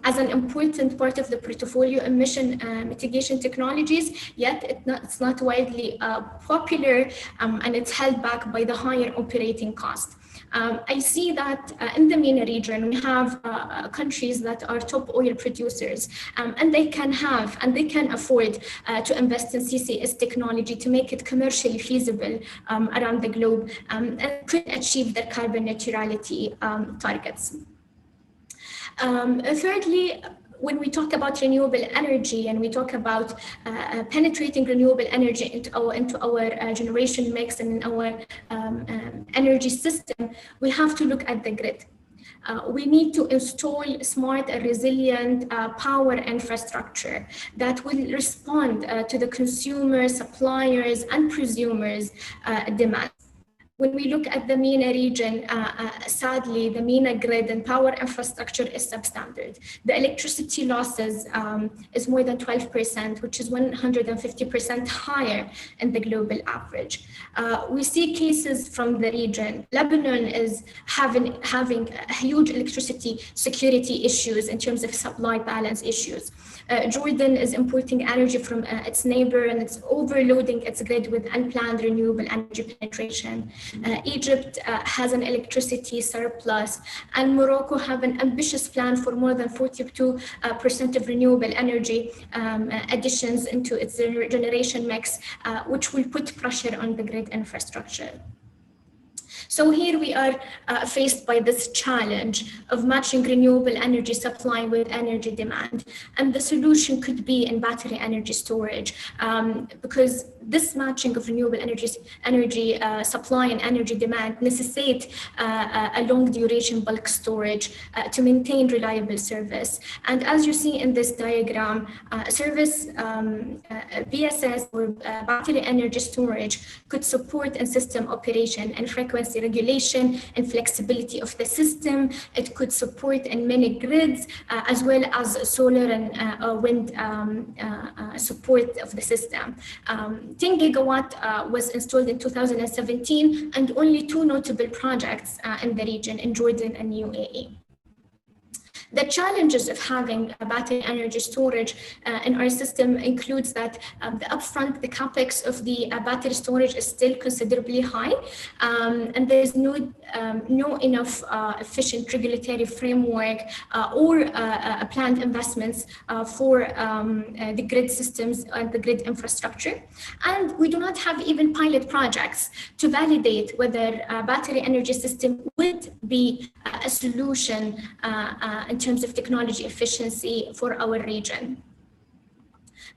as an important part of the portfolio emission mitigation technologies, yet it's not widely popular, and it's held back by the higher operating cost. I see that in the MENA region, we have countries that are top oil producers, and they can afford to invest in CCS technology to make it commercially feasible around the globe, and could achieve their carbon neutrality targets. Thirdly, when we talk about renewable energy and we talk about penetrating renewable energy into our generation mix and in our energy system, we have to look at the grid. We need to install smart and resilient power infrastructure that will respond to the consumers, suppliers, and prosumers' demands. When we look at the MENA region, sadly, the MENA grid and power infrastructure is substandard. The electricity losses is more than 12%, which is 150% higher in the global average. We see cases from the region. Lebanon is having huge electricity security issues in terms of supply balance issues. Jordan is importing energy from its neighbor, and it's overloading its grid with unplanned renewable energy penetration. Egypt has an electricity surplus, and Morocco have an ambitious plan for more than 42% of renewable energy additions into its generation mix, which will put pressure on the grid infrastructure. So here we are faced by this challenge of matching renewable energy supply with energy demand. And the solution could be in battery energy storage, because this matching of renewable energy supply and energy demand necessitate a long duration bulk storage to maintain reliable service. And as you see in this diagram, service BSS or battery energy storage could support in system operation and frequency regulation and flexibility of the system. It could support in many grids, as well as solar and wind support of the system. 10 gigawatt was installed in 2017, and only 2 notable projects in the region, in Jordan and UAE. The challenges of having a battery energy storage in our system includes that the upfront, the capex of the battery storage is still considerably high, and there is no enough efficient regulatory framework or planned investments for the grid systems and the grid infrastructure. And we do not have even pilot projects to validate whether a battery energy system would be a solution in terms of technology efficiency for our region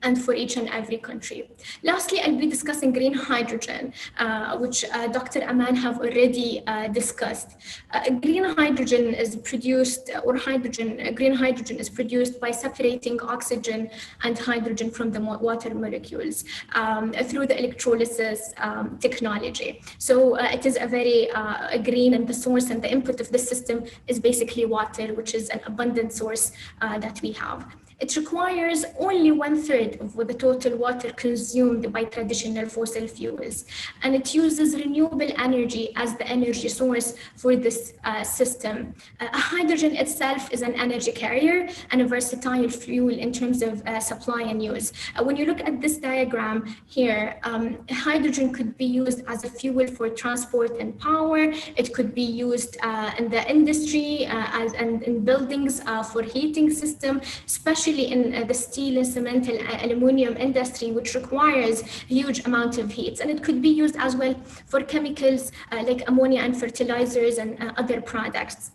and for each and every country. Lastly, I'll be discussing green hydrogen, which Dr. Aman have already discussed. Green hydrogen is produced, green hydrogen is produced by separating oxygen and hydrogen from the water molecules through the electrolysis technology. So it is a very green, and the source and the input of the system is basically water, which is an abundant source that we have. It requires only 1/3 of the total water consumed by traditional fossil fuels, and it uses renewable energy as the energy source for this system. Hydrogen itself is an energy carrier and a versatile fuel in terms of supply and use. When you look at this diagram here, hydrogen could be used as a fuel for transport and power. It could be used in the industry and in buildings for heating system, especially in the steel and cement and aluminum industry, which requires huge amount of heat. And it could be used as well for chemicals like ammonia and fertilizers and other products.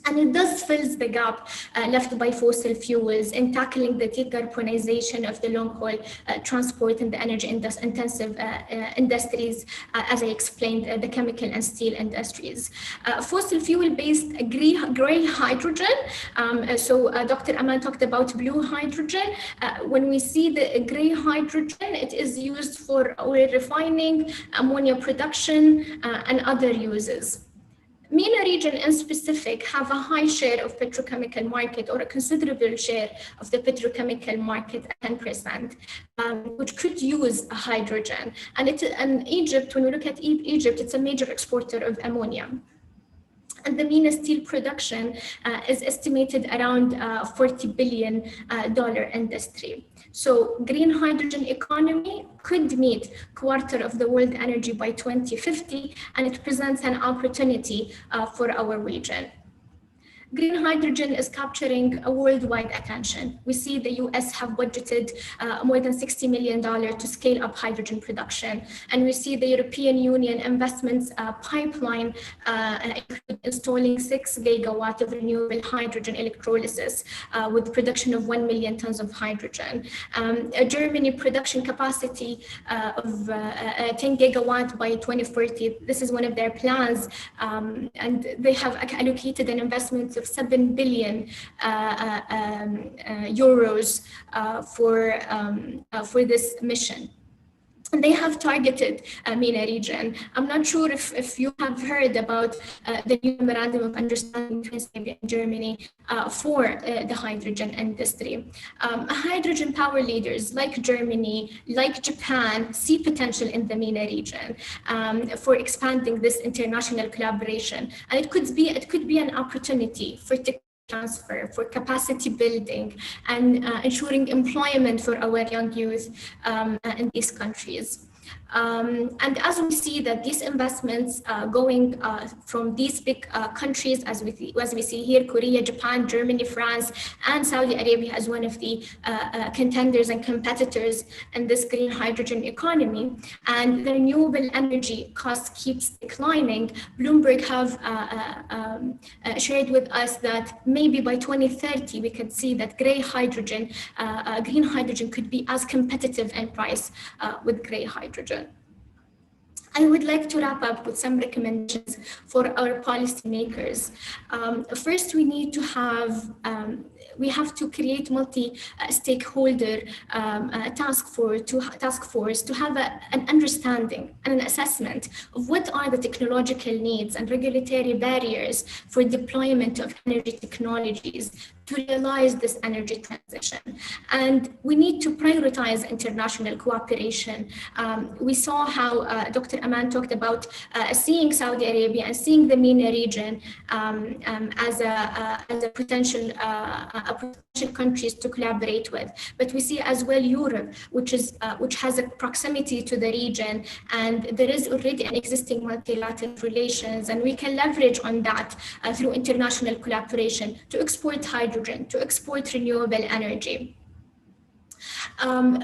And it thus fills the gap left by fossil fuels in tackling the decarbonization of the long-haul transport and the energy-intensive industries, as I explained, the chemical and steel industries. Fossil fuel-based gray hydrogen, so Dr. Aman talked about blue hydrogen. When we see the gray hydrogen, it is used for oil refining, ammonia production, and other uses. MENA region in specific have a high share of petrochemical market, or a considerable share of the petrochemical market, 10%, which could use hydrogen. And Egypt, when we look at Egypt, it's a major exporter of ammonia. And the MENA steel production is estimated around $40 billion industry. So green hydrogen economy could meet 1/4 of the world energy by 2050, and it presents an opportunity for our region. Green hydrogen is capturing a worldwide attention. We see the US have budgeted more than $60 million to scale up hydrogen production. And we see the European Union investments pipeline installing 6 gigawatts of renewable hydrogen electrolysis with production of 1 million tons of hydrogen. Germany production capacity of 10 gigawatts by 2040. This is one of their plans. And they have allocated an investment of 7 billion euros for this mission. And they have targeted MENA region. I'm not sure if you have heard about the new memorandum of understanding between Germany for the hydrogen industry. Hydrogen power leaders like Germany, like Japan, see potential in the MENA region for expanding this international collaboration. And it could be an opportunity for transfer, for capacity building, and ensuring employment for our young youth in these countries. And as we see that these investments going from these big countries, as we see here, Korea, Japan, Germany, France, and Saudi Arabia as one of the contenders and competitors in this green hydrogen economy, and the renewable energy cost keeps declining, Bloomberg have shared with us that maybe by 2030, we could see that green hydrogen could be as competitive in price with gray hydrogen. I would like to wrap up with some recommendations for our policymakers. First, we have to create multi-stakeholder task force to have an understanding and an assessment of what are the technological needs and regulatory barriers for deployment of energy technologies to realize this energy transition. And we need to prioritize international cooperation. We saw how Dr. Aman talked about seeing Saudi Arabia and seeing the MENA region as a potential countries to collaborate with. But we see as well Europe, which has a proximity to the region, and there is already an existing multilateral relations, and we can leverage on that through international collaboration to export hydrogen, to export renewable energy.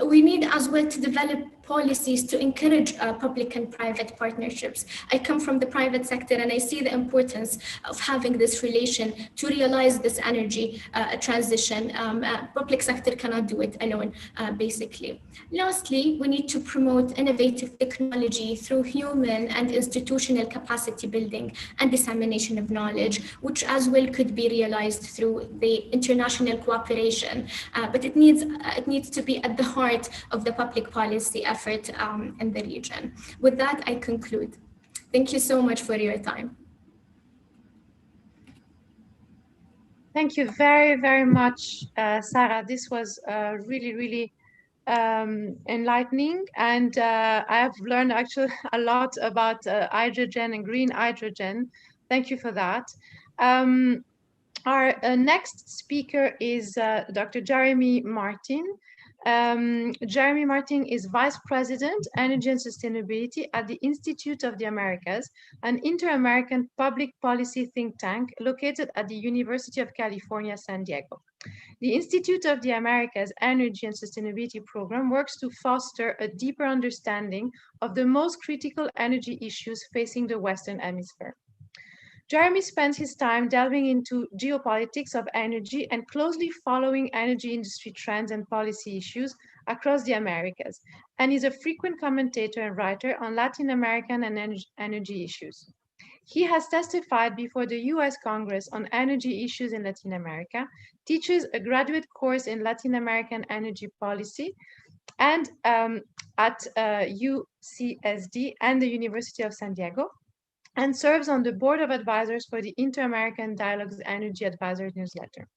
We need as well to develop policies to encourage public and private partnerships. I come from the private sector and I see the importance of having this relation to realize this energy transition. Public sector cannot do it alone, basically. Lastly, we need to promote innovative technology through human and institutional capacity building and dissemination of knowledge, which as well could be realized through the international cooperation. But it needs to be at the heart of the public policy effort in the region. With that, I conclude. Thank you so much for your time. Thank you very, very much, Sarah. This was really, really enlightening. And I have learned actually a lot about hydrogen and green hydrogen. Thank you for that. Our next speaker is Dr. Jeremy Martin. Jeremy Martin is Vice President, Energy and Sustainability at the Institute of the Americas, an inter-American public policy think tank located at the University of California, San Diego. The Institute of the Americas Energy and Sustainability Program works to foster a deeper understanding of the most critical energy issues facing the Western Hemisphere. Jeremy spends his time delving into geopolitics of energy and closely following energy industry trends and policy issues across the Americas, and is a frequent commentator and writer on Latin American and energy issues. He has testified before the US Congress on energy issues in Latin America, teaches a graduate course in Latin American energy policy, and at UCSD and the University of San Diego, and serves on the board of advisors for the Inter-American Dialogues Energy Advisors newsletter.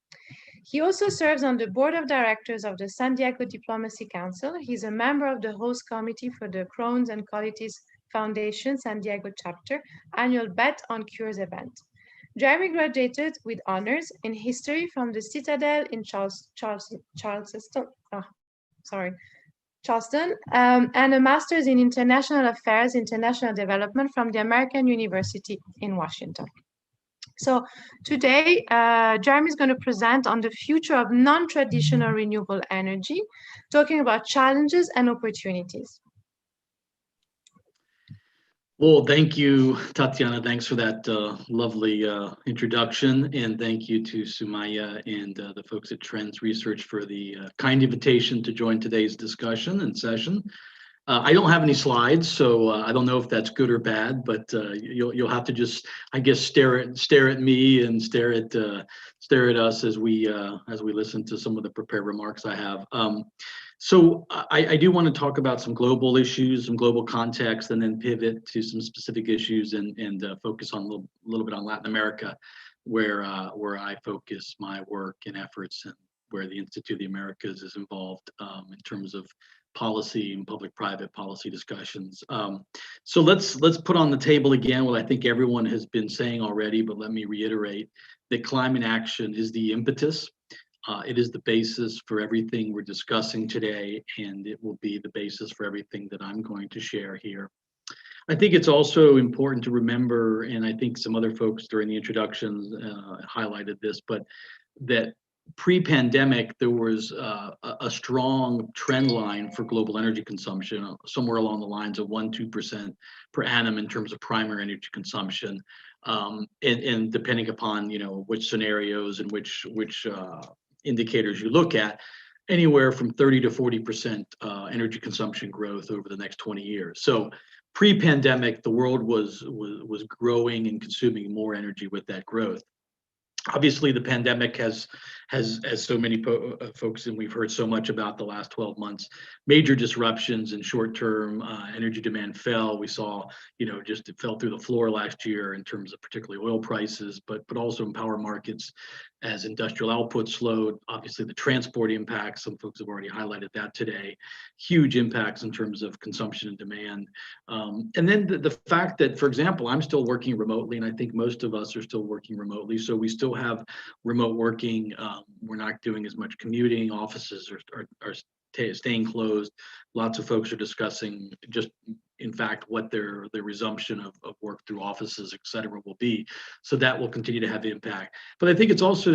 He also serves on the board of directors of the San Diego Diplomacy Council. He's a member of the host committee for the Crohn's and Colitis Foundation San Diego chapter annual Bet on Cures event. Jeremy graduated with honors in history from the Citadel in Charleston, and a master's in international affairs, international development from the American University in Washington. So today, Jeremy is going to present on the future of non-traditional renewable energy, talking about challenges and opportunities. Well, thank you, Tatiana. Thanks for that lovely introduction. And thank you to Sumaya and the folks at Trends Research for the kind invitation to join today's discussion and session. I don't have any slides, so I don't know if that's good or bad, but you'll have to just, I guess, stare at me and stare at us as we listen to some of the prepared remarks I have. So I do want to talk about some global issues, some global context, and then pivot to some specific issues and focus on a little bit on Latin America, where I focus my work and efforts, and where the Institute of the Americas is involved in terms of policy and public-private policy discussions. So let's put on the table again what I think everyone has been saying already, but let me reiterate that climate action is the impetus. It is the basis for everything we're discussing today, and it will be the basis for everything that I'm going to share here. I think it's also important to remember, and I think some other folks during the introductions highlighted this, but that pre-pandemic, there was a strong trend line for global energy consumption, somewhere along the lines of 1-2% per annum in terms of primary energy consumption. And depending upon which scenarios and which indicators you look at, anywhere from 30 to 40% energy consumption growth over the next 20 years. So pre-pandemic, the world was growing and consuming more energy with that growth. Obviously, the pandemic has as so many folks, and we've heard so much about the last 12 months, major disruptions in short-term energy demand fell. We saw, just it fell through the floor last year in terms of particularly oil prices, but also in power markets as industrial output slowed. Obviously, the transport impacts, some folks have already highlighted that today, huge impacts in terms of consumption and demand. And then the fact that, for example, I'm still working remotely, and I think most of us are still working remotely. So we still have remote working. We're not doing as much commuting. Offices are staying closed. Lots of folks are discussing just, in fact, what their resumption of work through offices, et cetera, will be. So that will continue to have impact. But I think it's also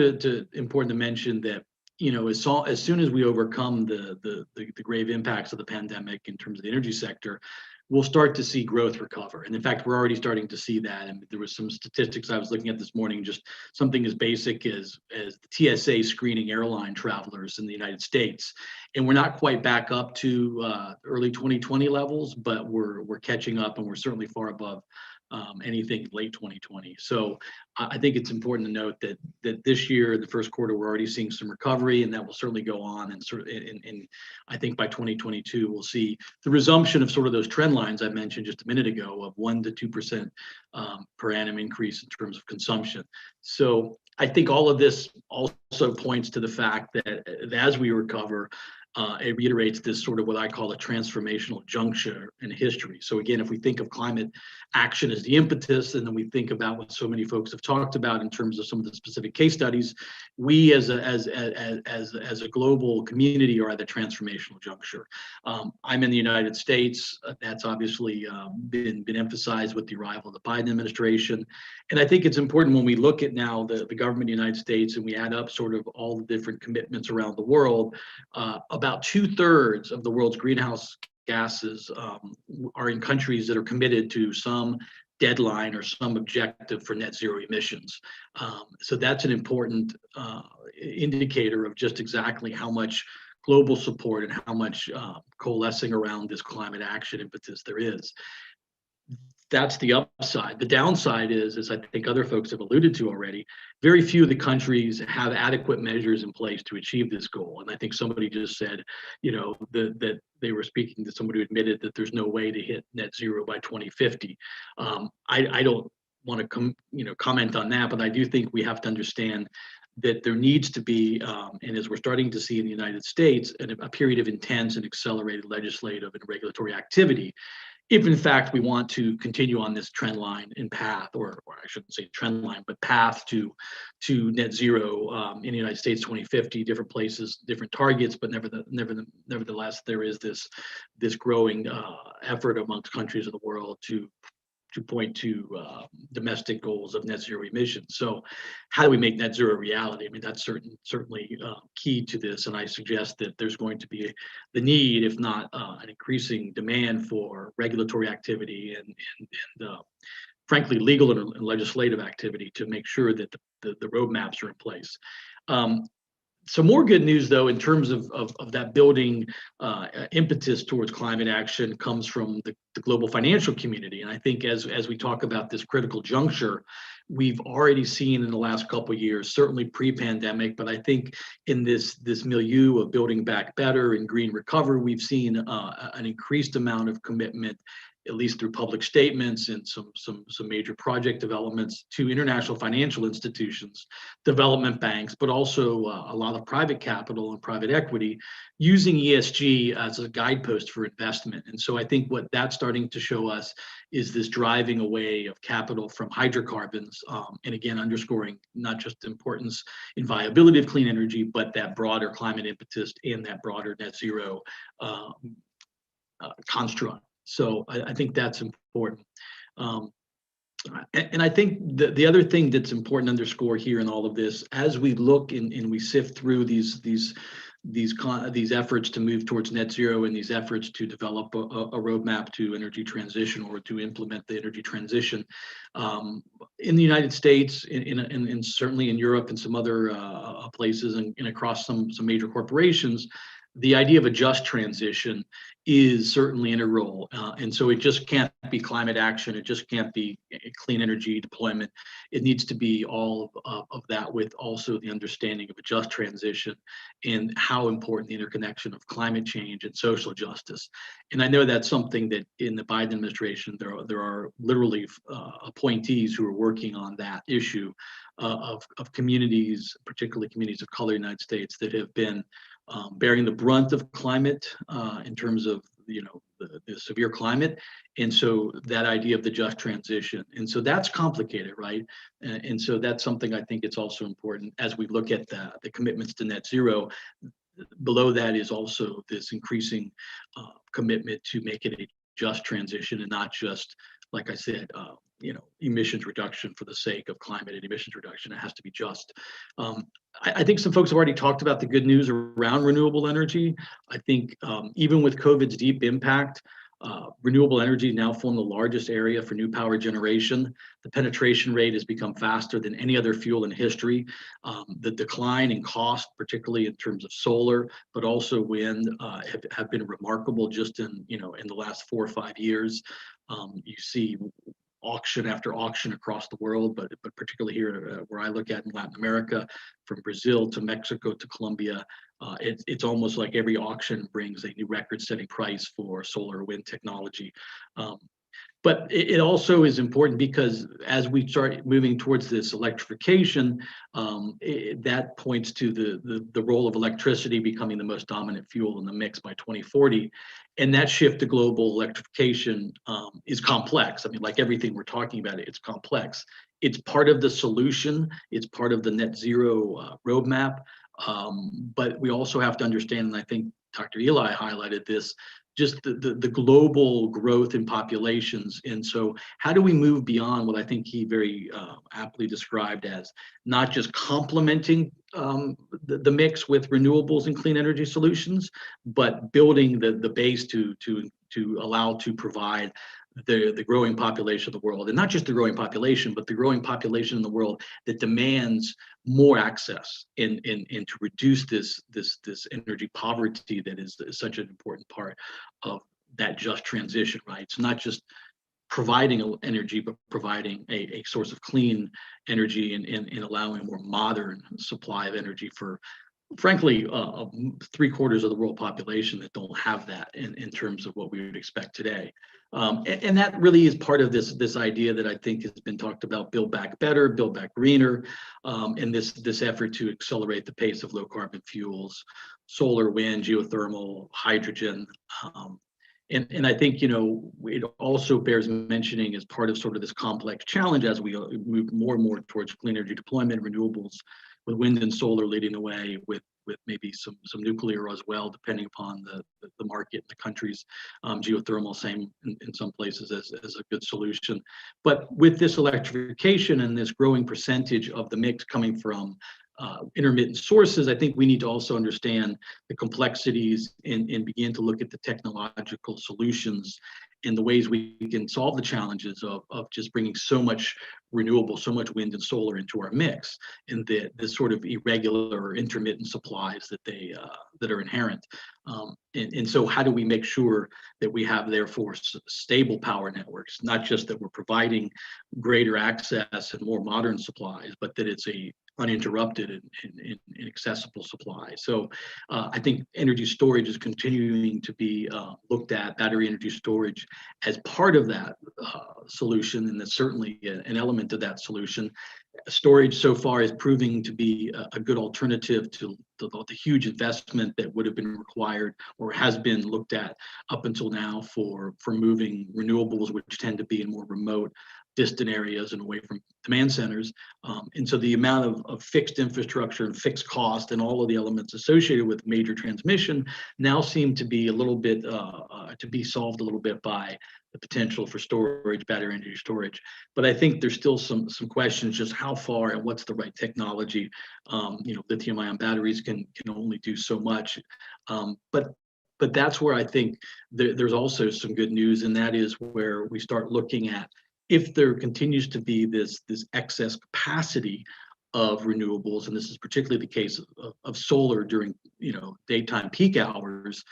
important to mention that, as soon as we overcome the grave impacts of the pandemic in terms of the energy sector, we'll start to see growth recover. And in fact, we're already starting to see that. And there was some statistics I was looking at this morning, just something as basic as the TSA screening airline travelers in the United States. And we're not quite back up to early 2020 levels, but we're catching up, and we're certainly far above anything late 2020. So I think it's important to note that this year, the first quarter, we're already seeing some recovery, and that will certainly go on. And I think by 2022, we'll see the resumption of sort of those trend lines I mentioned just a minute ago of 1% to 2% per annum increase in terms of consumption. So I think all of this also points to the fact that as we recover, it reiterates this sort of what I call a transformational juncture in history. So again, if we think of climate action as the impetus, and then we think about what so many folks have talked about in terms of some of the specific case studies, we as a global community are at the transformational juncture. I'm in the United States. That's obviously been emphasized with the arrival of the Biden administration. And I think it's important when we look at now the government of the United States and we add up sort of all the different commitments around the world, about 2/3 of the world's greenhouse gases are in countries that are committed to some deadline or some objective for net zero emissions. So that's an important indicator of just exactly how much global support and how much coalescing around this climate action impetus there is. That's the upside. The downside is, as I think other folks have alluded to already, very few of the countries have adequate measures in place to achieve this goal. And I think somebody just said, that they were speaking to somebody who admitted that there's no way to hit net zero by 2050. I don't want to comment on that, but I do think we have to understand that there needs to be, and as we're starting to see in the United States, a period of intense and accelerated legislative and regulatory activity, if in fact we want to continue on this trend line and path, or I shouldn't say trend line, but path to net zero in the United States 2050, different places, different targets, but nevertheless, there is this growing effort amongst countries of the world to point to domestic goals of net zero emissions. So how do we make net zero a reality? I mean, that's certainly key to this. And I suggest that there's going to be the need, if not an increasing demand for regulatory activity and frankly, legal and legislative activity to make sure that the roadmaps are in place. Some more good news, though, in terms of that building impetus towards climate action comes from the global financial community. And I think as we talk about this critical juncture, we've already seen in the last couple of years, certainly pre-pandemic, but I think in this milieu of building back better and green recovery, we've seen an increased amount of commitment, at least through public statements and some major project developments, to international financial institutions, development banks, but also a lot of private capital and private equity using ESG as a guidepost for investment. And so I think what that's starting to show us is this driving away of capital from hydrocarbons, and again, underscoring not just the importance and viability of clean energy, but that broader climate impetus and that broader net zero construct. So I think that's important. And I think the other thing that's important to underscore here in all of this, as we look and we sift through these efforts to move towards net zero and these efforts to develop a roadmap to energy transition or to implement the energy transition, in the United States, and certainly in Europe and some other places and across some major corporations, the idea of a just transition is certainly integral. And so it just can't be climate action. It just can't be clean energy deployment. It needs to be all of that, with also the understanding of a just transition and how important the interconnection of climate change and social justice. And I know that's something that in the Biden administration, there are literally appointees who are working on that issue of communities, particularly communities of color in the United States, that have been bearing the brunt of climate in terms of the severe climate. And so that idea of the just transition, and so that's complicated, right? And so that's something I think it's also important as we look at the commitments to net zero. Below that is also this increasing commitment to make it a just transition, and not just, like I said, emissions reduction for the sake of climate and emissions reduction. It has to be just. I think some folks have already talked about the good news around renewable energy. I think even with COVID's deep impact, renewable energy now form the largest area for new power generation. The penetration rate has become faster than any other fuel in history. The decline in cost, particularly in terms of solar, but also wind, have been remarkable just in the last 4 or 5 years. You see auction after auction across the world, but particularly here where I look at in Latin America, from Brazil to Mexico to Colombia, it's almost like every auction brings a new record-setting price for solar or wind technology. But it also is important because as we start moving towards this electrification, that points to the role of electricity becoming the most dominant fuel in the mix by 2040. And that shift to global electrification is complex. I mean, like everything we're talking about, it's complex. It's part of the solution. It's part of the net zero roadmap. But we also have to understand, and I think Dr. Eli highlighted this, just the global growth in populations. And so how do we move beyond what I think he very aptly described as not just complementing the mix with renewables and clean energy solutions, but building the base to allow to provide the growing population of the world, and not just the growing population, but the growing population in the world that demands more access and to reduce this energy poverty that is such an important part of that just transition, right? It's not just providing energy, but providing a source of clean energy and allowing a more modern supply of energy for, frankly, 3/4 of the world population that don't have that in terms of what we would expect today. And that really is part of this idea that I think has been talked about: build back better, build back greener, and this effort to accelerate the pace of low carbon fuels, solar, wind, geothermal, hydrogen. And I think, it also bears mentioning as part of sort of this complex challenge as we move more and more towards clean energy deployment, renewables, with wind and solar leading the way, with maybe some nuclear as well, depending upon the market and the countries. Geothermal, same in some places as a good solution. But with this electrification and this growing percentage of the mix coming from intermittent sources, I think we need to also understand the complexities and begin to look at the technological solutions and the ways we can solve the challenges of just bringing so much renewable, so much wind and solar into our mix, and the sort of irregular or intermittent supplies that are inherent. And so how do we make sure that we have, therefore, stable power networks, not just that we're providing greater access and more modern supplies, but that it's a uninterrupted and accessible supply. So I think energy storage is continuing to be looked at, battery energy storage, as part of that solution, and that's certainly an element of that solution. Storage so far is proving to be a good alternative to the huge investment that would have been required or has been looked at up until now for moving renewables, which tend to be in more remote, distant areas and away from demand centers. And so the amount of fixed infrastructure and fixed cost and all of the elements associated with major transmission now seem to be a little bit, to be solved a little bit by the potential for storage, battery energy storage. But I think there's still some questions, just how far and what's the right technology. Lithium-ion batteries can only do so much. But that's where I think there's also some good news, and that is where we start looking at, if there continues to be this excess capacity of renewables, and this is particularly the case of solar during daytime peak hours.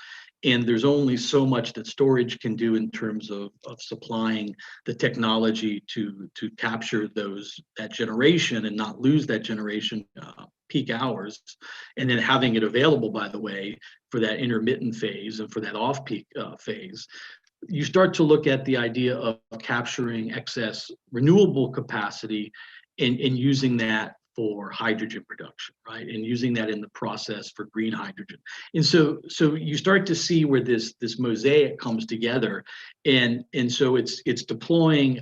And there's only so much that storage can do in terms of supplying the technology to capture that generation and not lose that generation peak hours, and then having it available, by the way, for that intermittent phase and for that off-peak phase. You start to look at the idea of capturing excess renewable capacity and using that for hydrogen production, right? And using that in the process for green hydrogen. And so you start to see where this mosaic comes together. And so it's deploying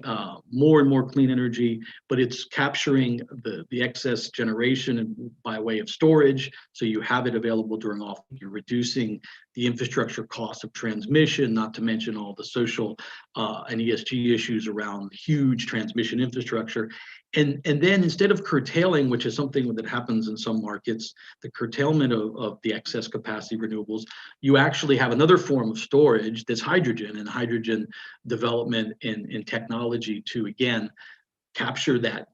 more and more clean energy, but it's capturing the excess generation by way of storage. So you have it available during off. You're reducing the infrastructure costs of transmission, not to mention all the social and ESG issues around huge transmission infrastructure. And then instead of curtailing, which is something that happens in some markets, the curtailment of the excess capacity renewables, you actually have another form of storage that's hydrogen, and hydrogen development and technology to, again, capture that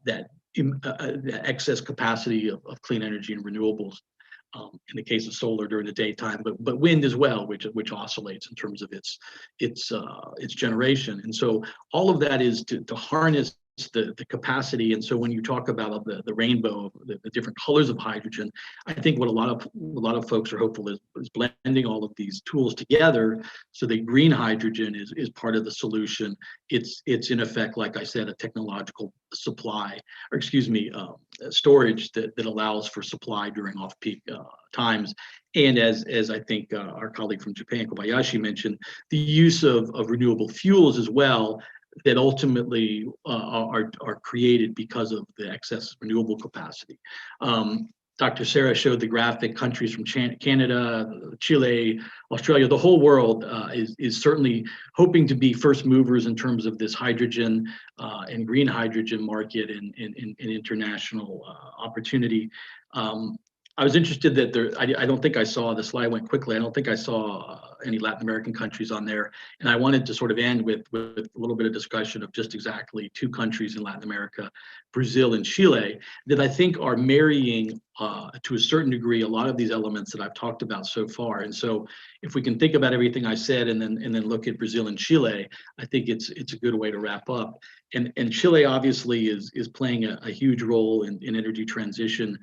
excess capacity of clean energy and renewables. In the case of solar during the daytime, but wind as well, which oscillates in terms of its generation. And so all of that is to harness the capacity. And so when you talk about the rainbow, the different colors of hydrogen, I think what a lot of folks are hopeful is blending all of these tools together so that green hydrogen is part of the solution. It's in effect, like I said, a technological supply, or excuse me, storage that allows for supply during off-peak times. And as I think our colleague from Japan, Kobayashi, mentioned, the use of renewable fuels as well, that ultimately are created because of the excess renewable capacity. Dr. Sarah showed the graphic. Countries from Canada, Chile, Australia, the whole world is certainly hoping to be first movers in terms of this hydrogen and green hydrogen market and international opportunity. I was interested that I don't think I saw, the slide went quickly, I don't think I saw any Latin American countries on there. And I wanted to sort of end with a little bit of discussion of just exactly two countries in Latin America, Brazil and Chile, that I think are marrying to a certain degree a lot of these elements that I've talked about so far. And so if we can think about everything I said and then look at Brazil and Chile, I think it's a good way to wrap up. And Chile obviously is playing a huge role in energy transition.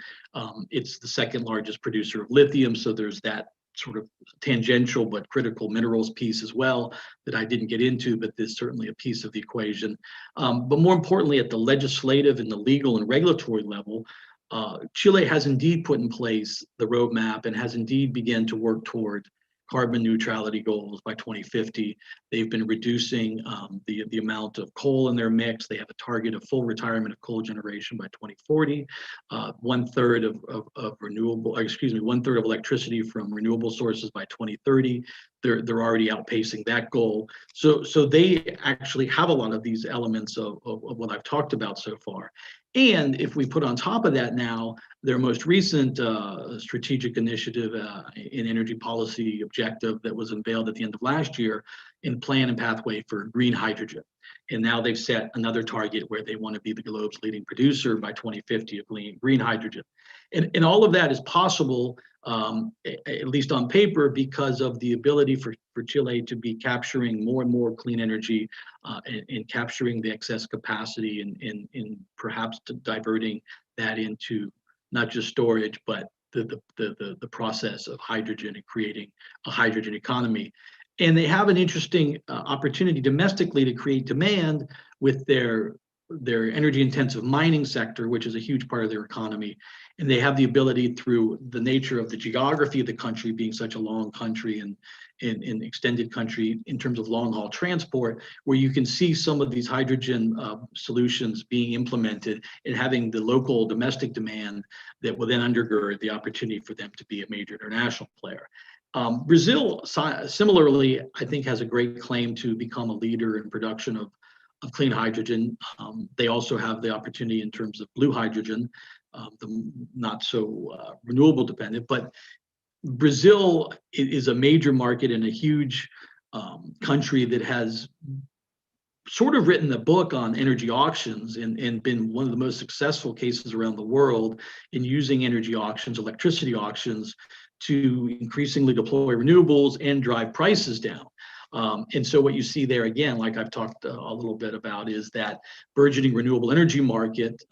It's the second largest producer of lithium, so there's that sort of tangential but critical minerals piece as well that I didn't get into, but there's certainly a piece of the equation. But more importantly, at the legislative and the legal and regulatory level, Chile has indeed put in place the roadmap and has indeed begun to work toward carbon neutrality goals by 2050. They've been reducing the amount of coal in their mix. They have a target of full retirement of coal generation by 2040. 1/3 of renewable, excuse me, 1/3 of electricity from renewable sources by 2030. They're already outpacing that goal. So they actually have a lot of these elements of what I've talked about so far. And if we put on top of that now, their most recent strategic initiative in energy policy objective that was unveiled at the end of last year in plan and pathway for green hydrogen. And now they've set another target where they want to be the globe's leading producer by 2050 of green hydrogen. And all of that is possible, at least on paper, because of the ability for Chile to be capturing more and more clean energy and capturing the excess capacity and perhaps diverting that into not just storage, but the process of hydrogen and creating a hydrogen economy. And they have an interesting opportunity domestically to create demand with their energy intensive mining sector, which is a huge part of their economy. And they have the ability, through the nature of the geography of the country being such a long country and extended country in terms of long haul transport, where you can see some of these hydrogen solutions being implemented and having the local domestic demand that will then undergird the opportunity for them to be a major international player. Brazil, similarly, I think has a great claim to become a leader in production of clean hydrogen. They also have the opportunity in terms of blue hydrogen, not so renewable dependent, but Brazil is a major market and a huge country that has sort of written a book on energy auctions and been one of the most successful cases around the world in using energy auctions, electricity auctions, to increasingly deploy renewables and drive prices down. And so what you see there, again, like I've talked a little bit about, is that burgeoning renewable energy market.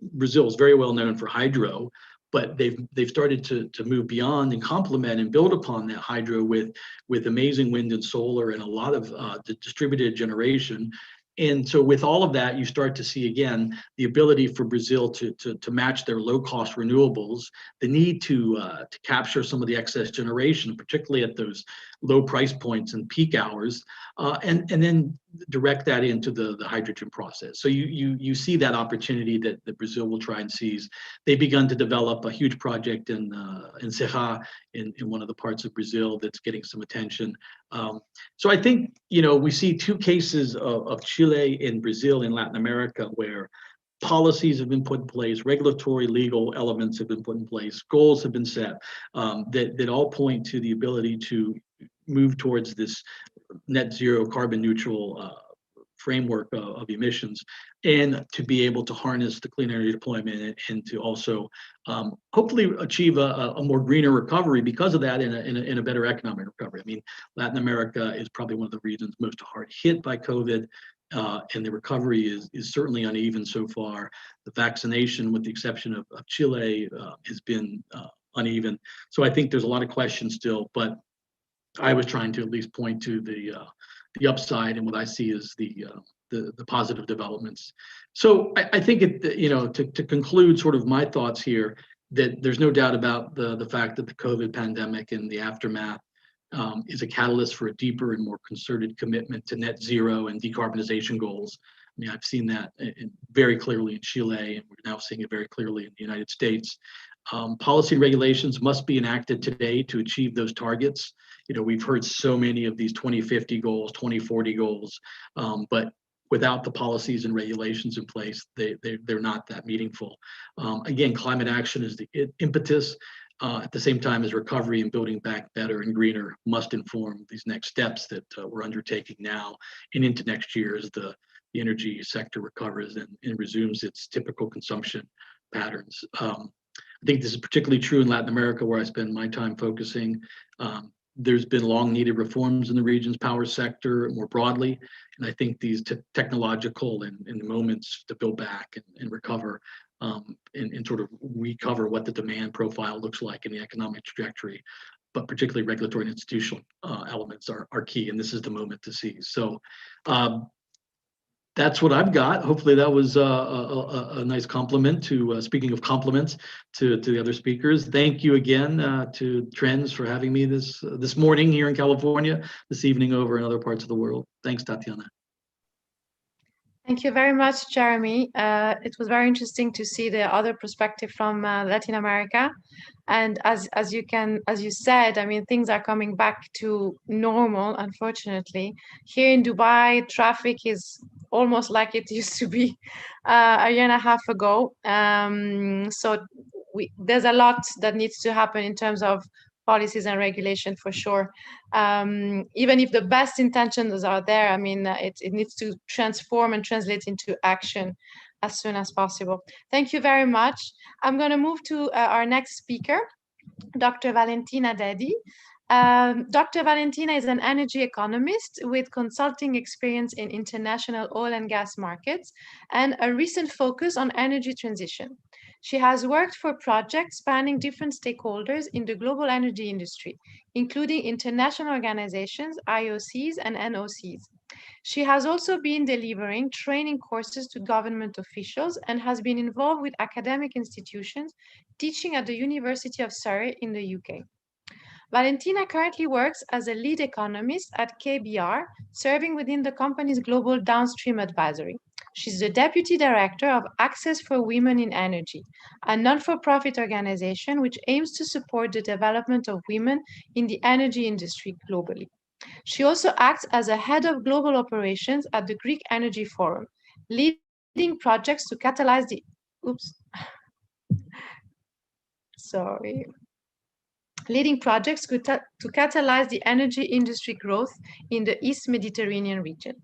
Brazil is very well known for hydro, but they've started to move beyond and complement and build upon that hydro with amazing wind and solar and a lot of distributed generation. And so with all of that, you start to see, again, the ability for Brazil to match their low-cost renewables, the need to capture some of the excess generation, particularly at those low price points and peak hours, and then direct that into the hydrogen process. So you see that opportunity that Brazil will try and seize. They've begun to develop a huge project in Serra, in one of the parts of Brazil that's getting some attention. So I think, we see two cases of Chile and Brazil in Latin America where policies have been put in place, regulatory, legal elements have been put in place, goals have been set, that all point to the ability to move towards this net zero carbon neutral framework of emissions, and to be able to harness the clean energy deployment and to also hopefully achieve a more greener recovery because of that, in a better economic recovery. I mean, Latin America is probably one of the regions most hard hit by COVID. And the recovery is certainly uneven so far. The vaccination, with the exception of Chile, has been uneven. So I think there's a lot of questions still, but I was trying to at least point to the upside and what I see as the positive developments. So I think to conclude sort of my thoughts here, that there's no doubt about the fact that the COVID pandemic and the aftermath is a catalyst for a deeper and more concerted commitment to net zero and decarbonization goals. I mean, I've seen that very clearly in Chile, and we're now seeing it very clearly in the United States. Policy regulations must be enacted today to achieve those targets. We've heard so many of these 2050 goals, 2040 goals, but without the policies and regulations in place, they're not that meaningful. Again, climate action is the impetus. At the same time as recovery and building back better and greener must inform these next steps that we're undertaking now and into next year as the energy sector recovers and resumes its typical consumption patterns. I think this is particularly true in Latin America, where I spend my time focusing. There's been long needed reforms in the region's power sector more broadly. And I think these technological and moments to build back and recover and sort of recover what the demand profile looks like in the economic trajectory, but particularly regulatory and institutional elements are key. And this is the moment to seize. So that's what I've got. Hopefully that was a nice compliment to, speaking of compliments, to the other speakers. Thank you again to Trends for having me this morning here in California, this evening over in other parts of the world. Thanks, Tatiana. Thank you very much, Jeremy. It was very interesting to see the other perspective from Latin America. And as you said, I mean, things are coming back to normal, unfortunately. Here in Dubai, traffic is almost like it used to be a year and a half ago. So there's a lot that needs to happen in terms of policies and regulation, for sure. Even if the best intentions are there, I mean, it needs to transform and translate into action as soon as possible. Thank you very much. I'm going to move to our next speaker, Dr. Valentina Dedi. Dr. Valentina is an energy economist with consulting experience in international oil and gas markets and a recent focus on energy transition. She has worked for projects spanning different stakeholders in the global energy industry, including international organizations, IOCs, and NOCs. She has also been delivering training courses to government officials and has been involved with academic institutions, teaching at the University of Surrey in the UK. Valentina currently works as a lead economist at KBR, serving within the company's global downstream advisory. She's the deputy director of Access for Women in Energy, a non-for-profit organization which aims to support the development of women in the energy industry globally. She also acts as a head of global operations at the Greek Energy Forum, leading projects to catalyze the leading projects to catalyze the energy industry growth in the East Mediterranean region.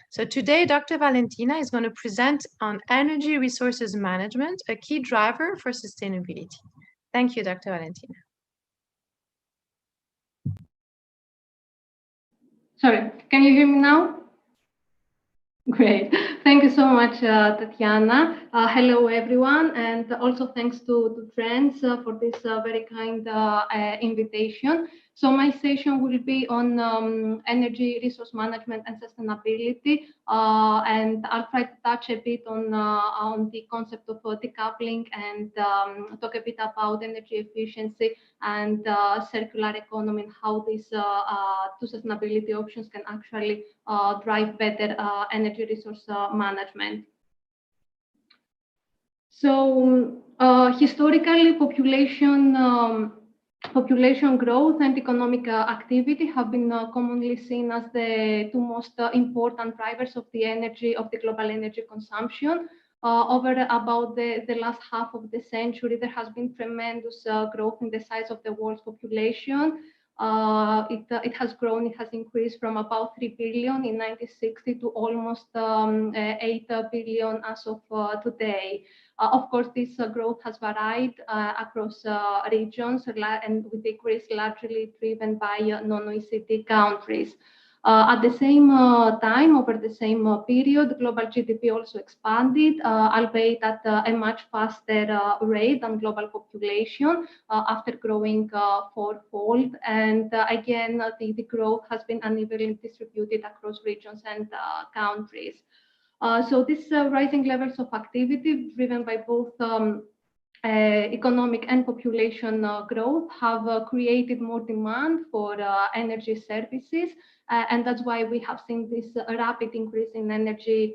So today, Dr. Valentina is going to present on energy resources management, a key driver for sustainability. Thank you, Dr. Valentina. Sorry, can you hear me now? Great. Thank you so much, Tatiana. Hello, everyone. And also thanks to Trends for this very kind invitation. So my session will be on energy resource management and sustainability. And I'll try to touch a bit on the concept of decoupling and talk a bit about energy efficiency and circular economy and how these two sustainability options can actually drive better energy resource management. So historically, population growth and economic activity have been commonly seen as the two most important drivers of the global energy consumption. Over about the last half of the century, there has been tremendous growth in the size of the world's population. It has grown, it has increased from about 3 billion in 1960 to almost 8 billion as of today. Of course, this growth has varied across regions and with decrease largely driven by non-OECD countries. At the same time, over the same period, global GDP also expanded, albeit at a much faster rate than global population after growing fourfold. And again, the growth has been unevenly distributed across regions and countries. So these rising levels of activity driven by both economic and population growth have created more demand for energy services, and that's why we have seen this rapid increase in energy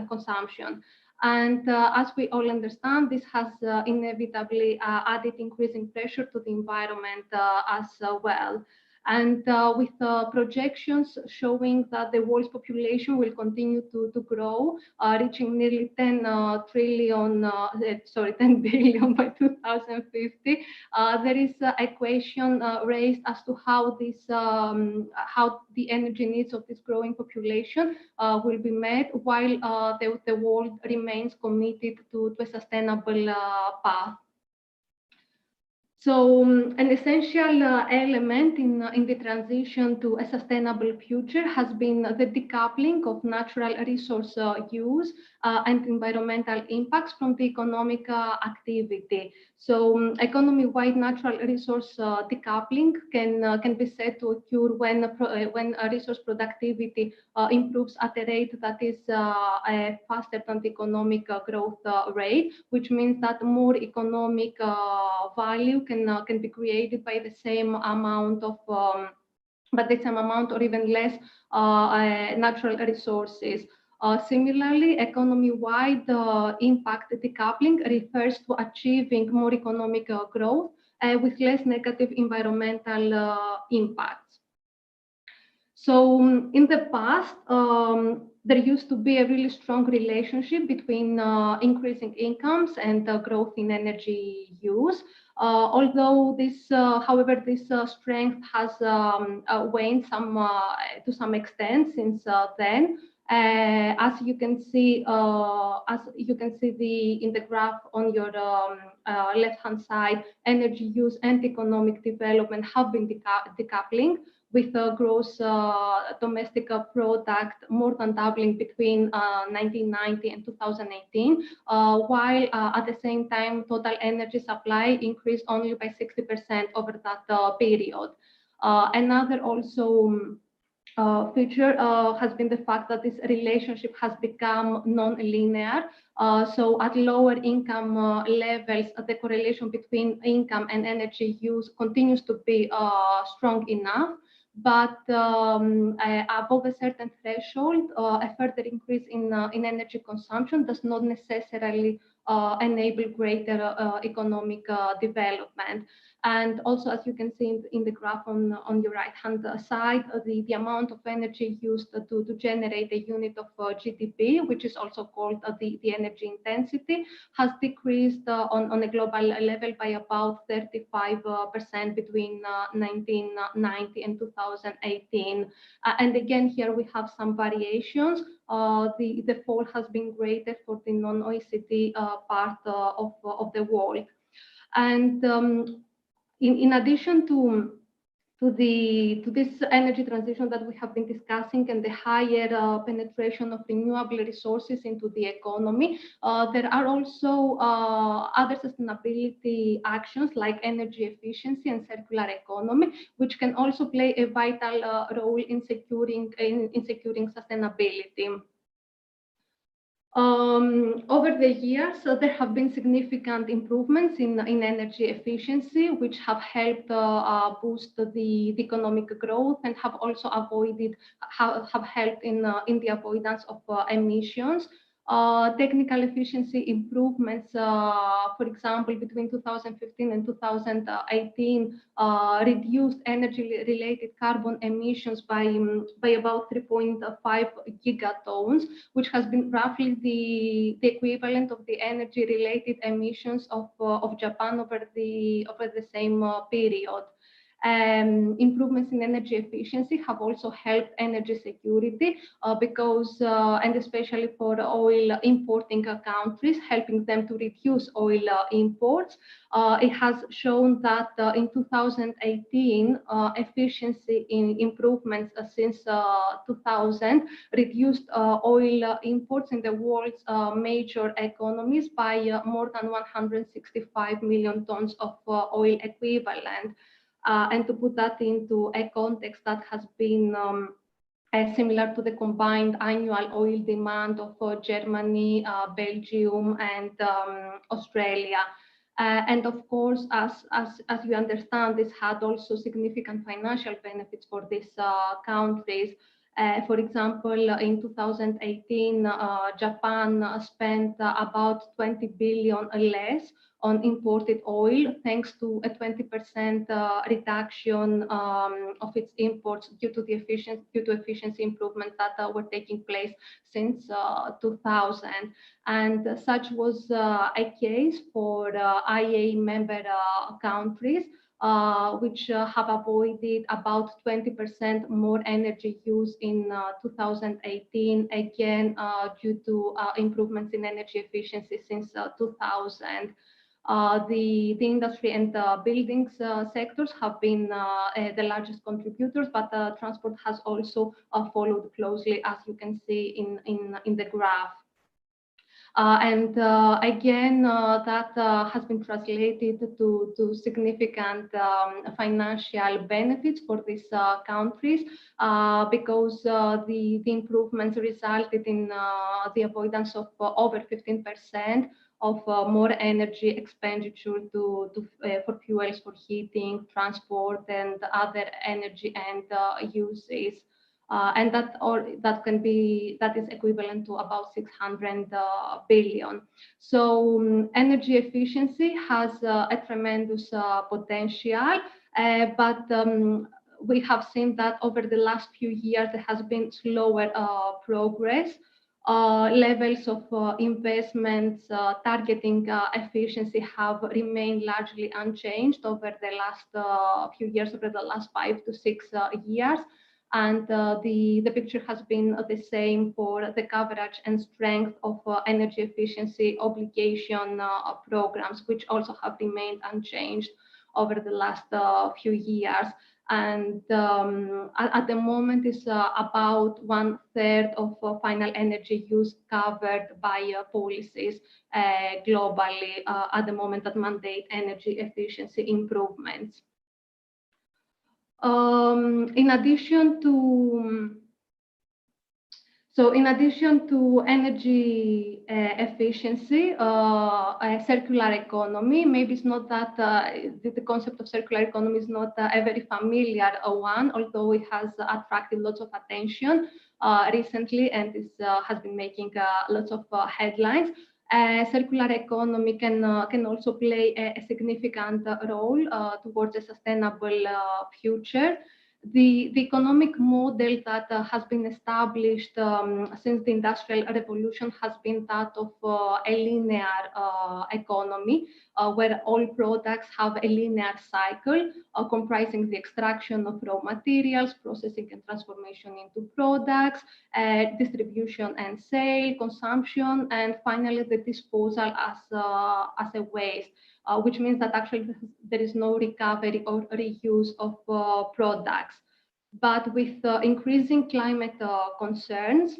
consumption. And as we all understand, this has inevitably added increasing pressure to the environment as well. And with projections showing that the world's population will continue to grow, reaching nearly 10 billion by 2050, there is a question raised as to how the energy needs of this growing population will be met while the world remains committed to a sustainable path. So an essential element in the transition to a sustainable future has been the decoupling of natural resource use and environmental impacts from the economic activity. So economy-wide natural resource decoupling can be said to occur when resource productivity improves at a rate that is faster than the economic growth rate, which means that more economic value can be created by the same amount of or even less natural resources. Similarly, economy-wide impact decoupling refers to achieving more economic growth with less negative environmental impacts. So in the past, there used to be a really strong relationship between increasing incomes and growth in energy use. Although this, however, this strength has waned to some extent since then. As you can see, in the graph on your left-hand side, energy use and economic development have been decoupling, with a gross domestic product more than doubling between 1990 and 2018, while at the same time, total energy supply increased only by 60% over that period. Another also feature has been the fact that this relationship has become non-linear. So at lower income levels, the correlation between income and energy use continues to be strong enough. But above a certain threshold, a further increase in energy consumption does not necessarily enable greater economic development. And also, as you can see in the graph on your right-hand side, the amount of energy used to generate a unit of GDP, which is also called the energy intensity, has decreased on a global level by about 35% between 1990 and 2018. And again, here we have some variations. The fall has been greater for the non-OECD part of the world. And in addition to this energy transition that we have been discussing and the higher penetration of renewable resources into the economy, there are also other sustainability actions like energy efficiency and circular economy, which can also play a vital role in securing sustainability. Over the years, there have been significant improvements in energy efficiency, which have helped boost the economic growth and have also have helped in the avoidance of emissions. Technical efficiency improvements, for example, between 2015 and 2018, reduced energy-related carbon emissions by about 3.5 gigatons, which has been roughly the equivalent of the energy-related emissions of Japan over the same period. Improvements in energy efficiency have also helped energy security because, and especially for oil importing countries, helping them to reduce oil imports. It has shown that in 2018, efficiency improvements since 2000 reduced oil imports in the world's major economies by more than 165 million tons of oil equivalent. And to put that into a context, that has been similar to the combined annual oil demand of Germany, Belgium, and Australia. And of course, as you understand, this had also significant financial benefits for these countries. For example, in 2018, Japan spent about 20 billion less on imported oil, thanks to a 20% reduction of its imports due to efficiency improvements that were taking place since 2000. And such was a case for IEA member countries, which have avoided about 20% more energy use in 2018, again, due to improvements in energy efficiency since 2000. The industry and buildings sectors have been the largest contributors, but transport has also followed closely, as you can see in the graph. Again, that has been translated to significant financial benefits for these countries because the improvements resulted in the avoidance of over 15% of more energy expenditure for fuels for heating, transport, and other energy and uses. And that is equivalent to about 600 billion. So energy efficiency has a tremendous potential, but we have seen that over the last few years there has been slower progress. Levels of investments targeting efficiency have remained largely unchanged over the last few years, over the last 5 to 6 years. And the picture has been the same for the coverage and strength of energy efficiency obligation programs, which also have remained unchanged over the last few years. And at the moment is about 1/3 of final energy use covered by policies globally at the moment that mandate energy efficiency improvements. In addition to energy efficiency, circular economy, maybe it's not that the concept of circular economy is not a very familiar one, although it has attracted lots of attention recently and has been making lots of headlines. Circular economy can also play a significant role towards a sustainable future. The economic model that has been established since the Industrial Revolution has been that of a linear economy, where all products have a linear cycle comprising the extraction of raw materials, processing and transformation into products, distribution and sale, consumption, and finally the disposal as a waste. Which means that actually there is no recovery or reuse of products. But with increasing climate concerns,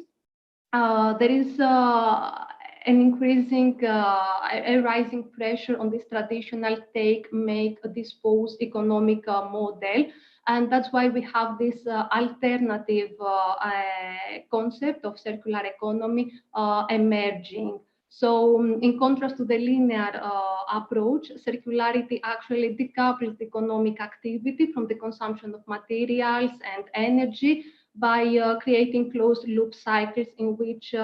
there is an increasing, a rising pressure on this traditional take, make, dispose economic model. And that's why we have this alternative concept of circular economy emerging. So in contrast to the linear approach, circularity actually decouples economic activity from the consumption of materials and energy by creating closed loop cycles in which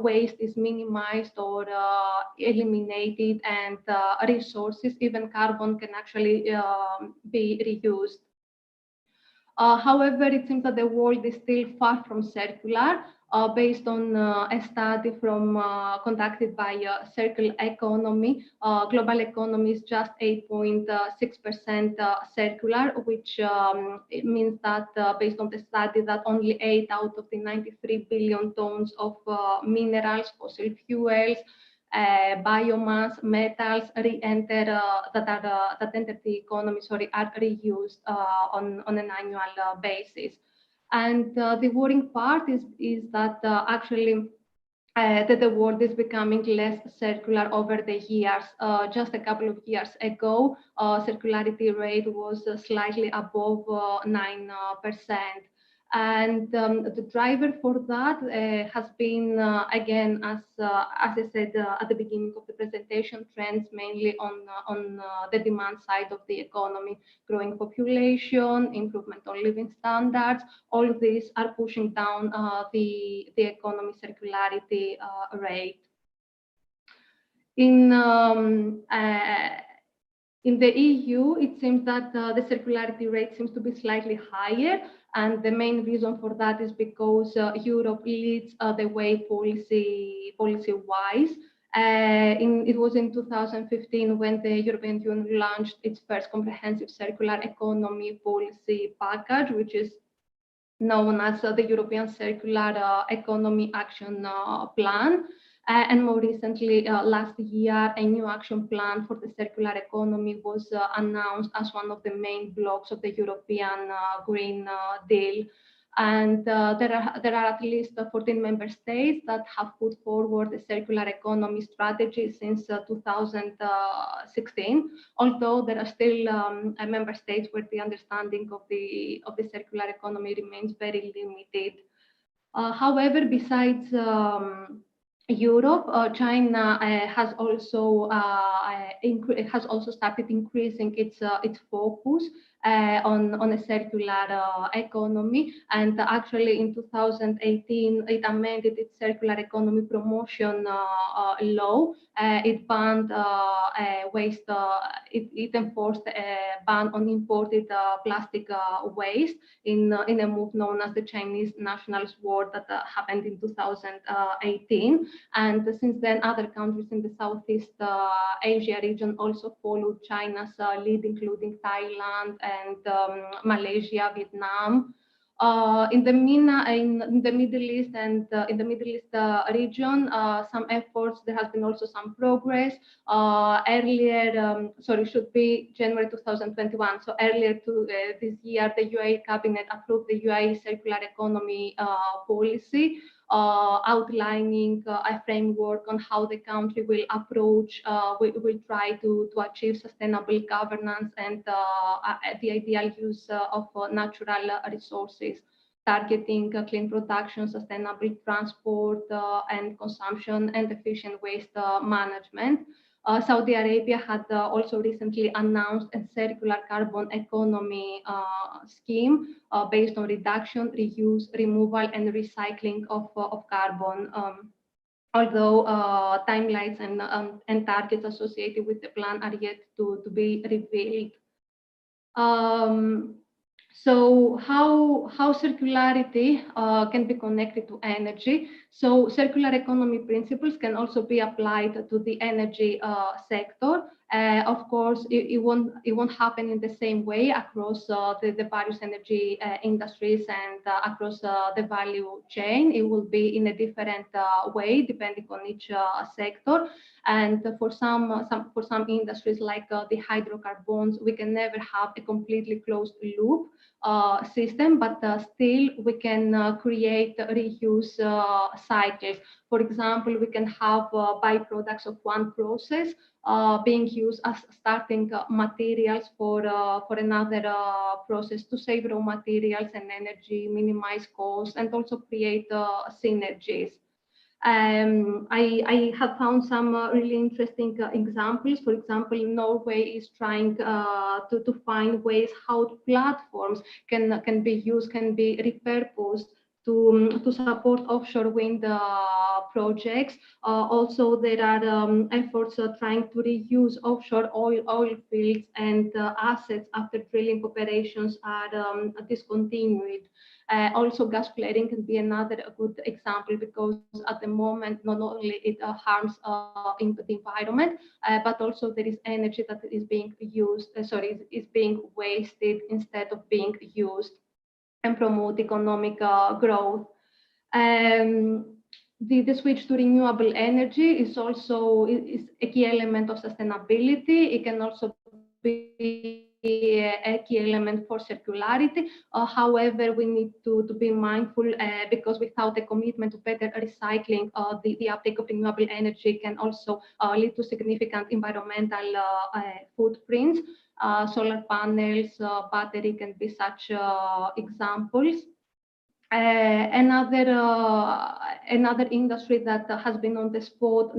waste is minimized or eliminated, and resources, even carbon, can actually be reused. However, it seems that the world is still far from circular. Based on a study conducted by Circle Economy, global economy is just 8.6% circular, which it means that based on the study that only 8 out of the 93 billion tons of minerals, fossil fuels, biomass, metals re-enter that enter the economy, are reused on an annual basis. And the worrying part is that actually that the world is becoming less circular over the years. Just a couple of years ago, circularity rate was slightly above 9%. And the driver for that has been, again, as I said at the beginning of the presentation, trends mainly on the demand side of the economy, growing population, improvement on living standards. All of these are pushing down the economy circularity rate. In the EU, it seems that the circularity rate seems to be slightly higher, and the main reason for that is because Europe leads the way policy-wise. It was in 2015 when the European Union launched its first comprehensive circular economy policy package, which is known as the European Circular Economy Action Plan. And more recently, last year, a new action plan for the circular economy was announced as one of the main blocks of the European Green Deal. And there are at least 14 member states that have put forward a circular economy strategy since 2016, although there are still member states where the understanding of the circular economy remains very limited. However, besides Europe, China has also started increasing its focus on a circular economy, and actually in 2018 it amended its circular economy promotion law. It banned waste. It enforced a ban on imported plastic waste in a move known as the Chinese Nationalist War that happened in 2018. And since then, other countries in the Southeast Asia region also followed China's lead, including Thailand and Malaysia, Vietnam. In the Middle East and in the Middle East region, some efforts. There has been also some progress. Earlier, should be January 2021. So earlier this year, the UAE cabinet approved the UAE circular economy policy, outlining a framework on how the country will approach, will try to achieve sustainable governance and the ideal use of natural resources, targeting clean production, sustainable transport and consumption, and efficient waste management. Saudi Arabia had also recently announced a circular carbon economy scheme based on reduction, reuse, removal, and recycling of carbon. although timelines and targets associated with the plan are yet to be revealed. So how circularity can be connected to energy? So circular economy principles can also be applied to the energy sector. Of course, it won't happen in the same way across the various energy industries and across the value chain. It will be in a different way depending on each sector. And for some industries like the hydrocarbons, we can never have a completely closed loop system, but still we can create reuse cycles. For example, we can have byproducts of one process being used as starting materials for another process to save raw materials and energy, minimize costs, and also create synergies. I have found some really interesting examples. For example, Norway is trying to find ways how platforms can be used, can be repurposed to support offshore wind projects. Also, there are efforts trying to reuse offshore oil fields and assets after drilling operations are discontinued. Also, gas flaring can be another good example because at the moment, not only it harms in the environment, but also there is energy that is being used, is being wasted instead of being used, and promote economic growth. The switch to renewable energy is also is a key element of sustainability. It can also be a key element for circularity. However, we need to be mindful because without a commitment to better recycling, the uptake of renewable energy can also lead to significant environmental footprints. Solar panels, battery can be such examples. Another industry that has been on the spot,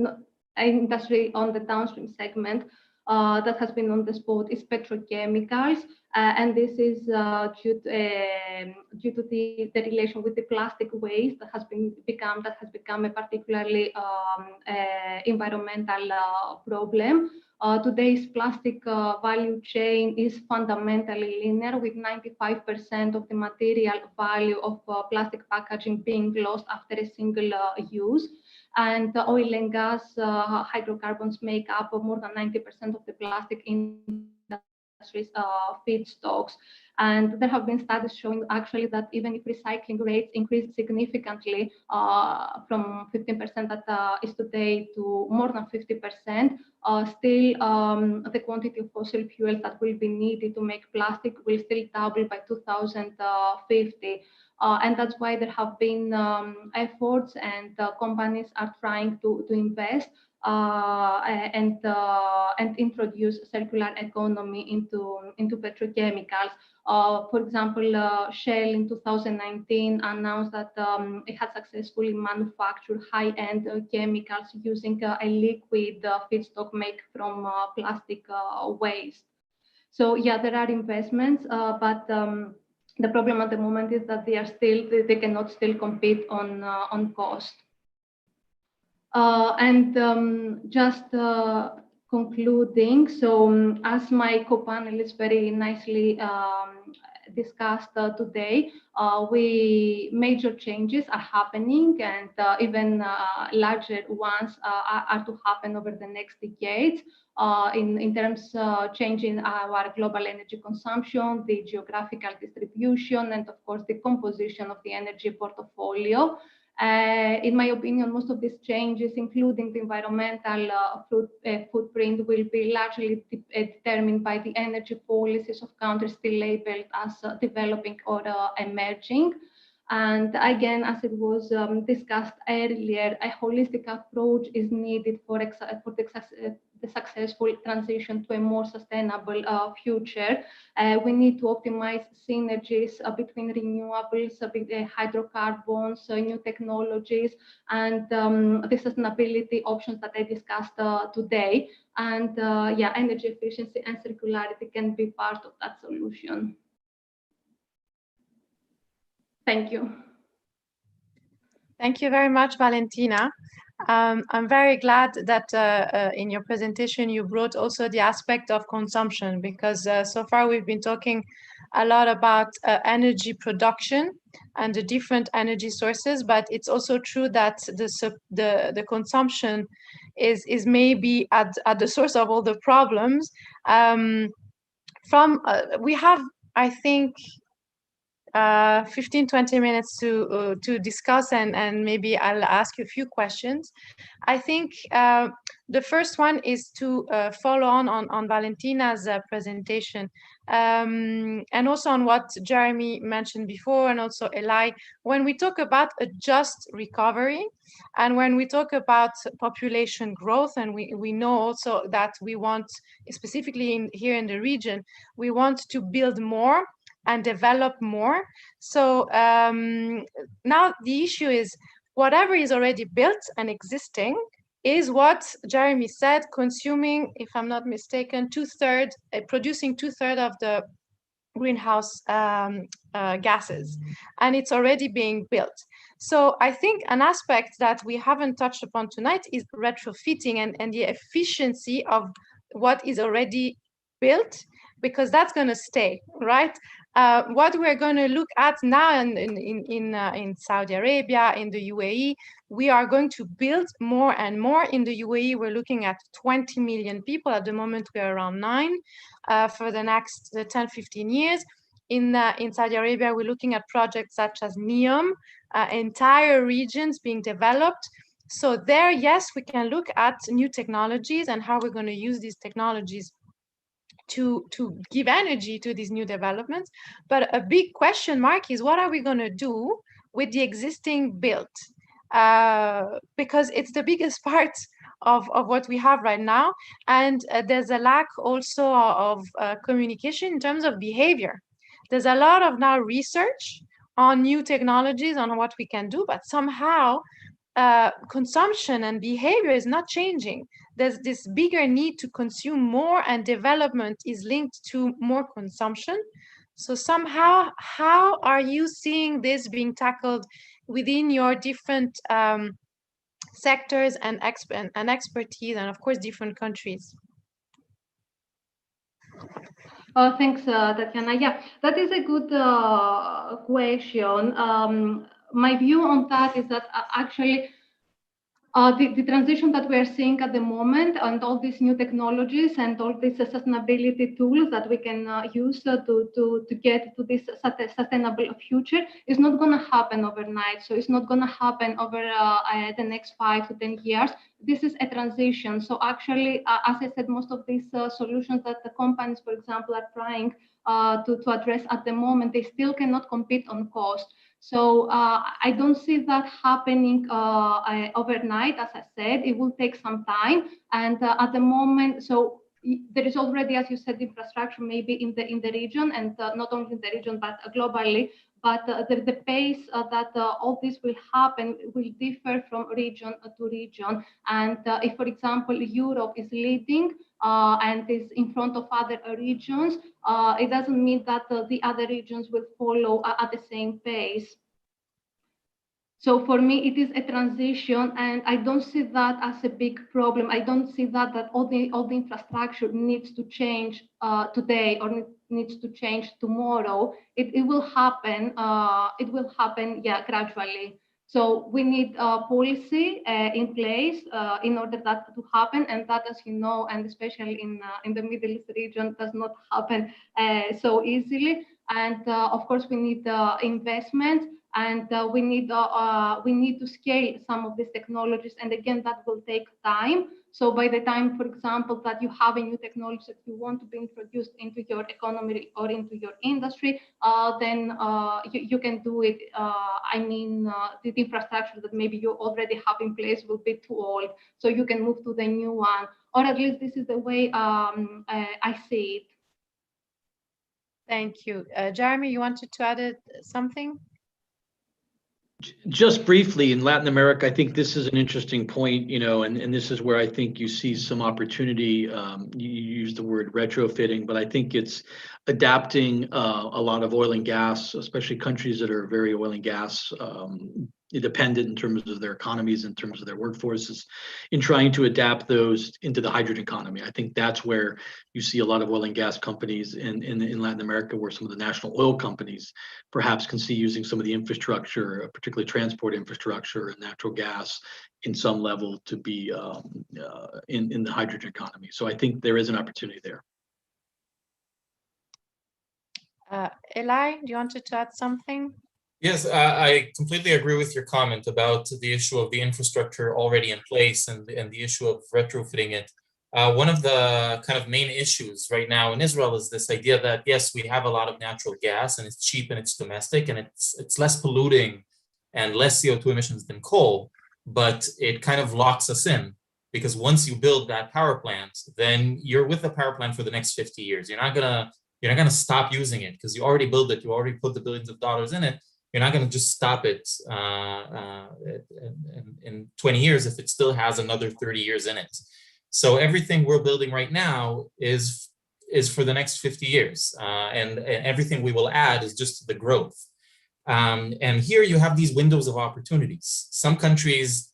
industry on the downstream segment that has been on the spot is petrochemicals, and this is due to the relation with the plastic waste that has become a particularly environmental problem. Today's plastic value chain is fundamentally linear, with 95% of the material value of plastic packaging being lost after a single use. And oil and gas hydrocarbons make up more than 90% of the plastic industry's feedstocks. And there have been studies showing actually that even if recycling rates increase significantly from 15% that is today to more than 50%, still the quantity of fossil fuels that will be needed to make plastic will still double by 2050. And that's why there have been efforts, and companies are trying to invest and introduce circular economy into petrochemicals. For example, Shell in 2019 announced that it had successfully manufactured high-end chemicals using a liquid feedstock made from plastic waste. So yeah, there are investments, but the problem at the moment is that they cannot still compete on cost. Just concluding, so as my co-panelists very nicely discussed today, major changes are happening, and even larger ones are to happen over the next decades in terms of changing our global energy consumption, the geographical distribution, and of course the composition of the energy portfolio. In my opinion, most of these changes, including the environmental footprint, will be largely determined by the energy policies of countries still labeled as developing or emerging. And again, as it was discussed earlier, a holistic approach is needed for the successful transition to a more sustainable future. We need to optimize synergies between renewables, hydrocarbons, new technologies, and the sustainability options that I discussed today. And yeah, energy efficiency and circularity can be part of that solution. Thank you. Thank you very much, Valentina. I'm very glad that in your presentation you brought also the aspect of consumption, because so far we've been talking a lot about energy production and the different energy sources, but it's also true that the consumption is maybe at the source of all the problems. We have, I think, 15-20 minutes to discuss, and maybe I'll ask you a few questions. I think the first one is to follow on Valentina's presentation, and also on what Jeremy mentioned before, and also Eli. When we talk about a just recovery, and when we talk about population growth, and we know also that we want, specifically here in the region, we want to build more and develop more. So now the issue is whatever is already built and existing is what Jeremy said, consuming, if I'm not mistaken, producing 2/3 of the greenhouse gases, and it's already being built. So I think an aspect that we haven't touched upon tonight is retrofitting and the efficiency of what is already built, because that's going to stay, right? What we're going to look at now in Saudi Arabia, in the UAE, we are going to build more and more. In the UAE, we're looking at 20 million people. At the moment, we're around 9 for the next 10-15 years. In Saudi Arabia, we're looking at projects such as NEOM, entire regions being developed. So there, yes, we can look at new technologies and how we're going to use these technologies to give energy to these new developments. But a big question mark is what are we going to do with the existing built? Because it's the biggest part of what we have right now. And there's a lack also of communication in terms of behavior. There's a lot of now research on new technologies, on what we can do, but somehow consumption and behavior is not changing. There's this bigger need to consume more, and development is linked to more consumption. So somehow, how are you seeing this being tackled within your different sectors and expertise, and of course, different countries? Thanks, Tatiana. Yeah, that is a good question. My view on that is that actually the transition that we are seeing at the moment, and all these new technologies and all these sustainability tools that we can use to get to this sustainable future is not going to happen overnight. So it's not going to happen over the next 5 to 10 years. This is a transition. So actually, as I said, most of these solutions that the companies, for example, are trying to address at the moment, they still cannot compete on cost. So I don't see that happening overnight. As I said, it will take some time. And at the moment, so there is already, as you said, infrastructure maybe in the region, and not only in the region, but globally. But the pace that all this will happen will differ from region to region. And if, for example, Europe is leading and is in front of other regions, it doesn't mean that the other regions will follow at the same pace. So for me, it is a transition, and I don't see that as a big problem. I don't see that all the infrastructure needs to change today or needs to change tomorrow. It will happen. It will happen, yeah, gradually. So we need policy in place in order that to happen, and that, as you know, and especially in the Middle East region, does not happen so easily. And of course, we need investment. And we need to scale some of these technologies, and again, that will take time. So by the time, for example, that you have a new technology that you want to be introduced into your economy or into your industry, then you can do it. I mean, the infrastructure that maybe you already have in place will be too old, so you can move to the new one, or at least this is the way I see it. Thank you. Jeremy, you wanted to add something? Just briefly, in Latin America, I think this is an interesting point, you know, and this is where I think you see some opportunity. You use the word retrofitting, but I think it's adapting a lot of oil and gas, especially countries that are very oil and gas independent in terms of their economies, in terms of their workforces, in trying to adapt those into the hydrogen economy. I think that's where you see a lot of oil and gas companies in Latin America, where some of the national oil companies perhaps can see using some of the infrastructure, particularly transport infrastructure and natural gas in some level to be in the hydrogen economy. So I think there is an opportunity there. Eli, do you want to add something? Yes, I completely agree with your comment about the issue of the infrastructure already in place and the issue of retrofitting it. One of the kind of main issues right now in Israel is this idea that, yes, we have a lot of natural gas and it's cheap and it's domestic and it's less polluting and less CO2 emissions than coal, but it kind of locks us in, because once you build that power plant, then you're with the power plant for the next 50 years. You're not gonna stop using it because you already built it, you already put the billions of dollars in it. You're not going to just stop it in 20 years if it still has another 30 years in it. So everything we're building right now is for the next 50 years. And everything we will add is just the growth. And here you have these windows of opportunities. Some countries,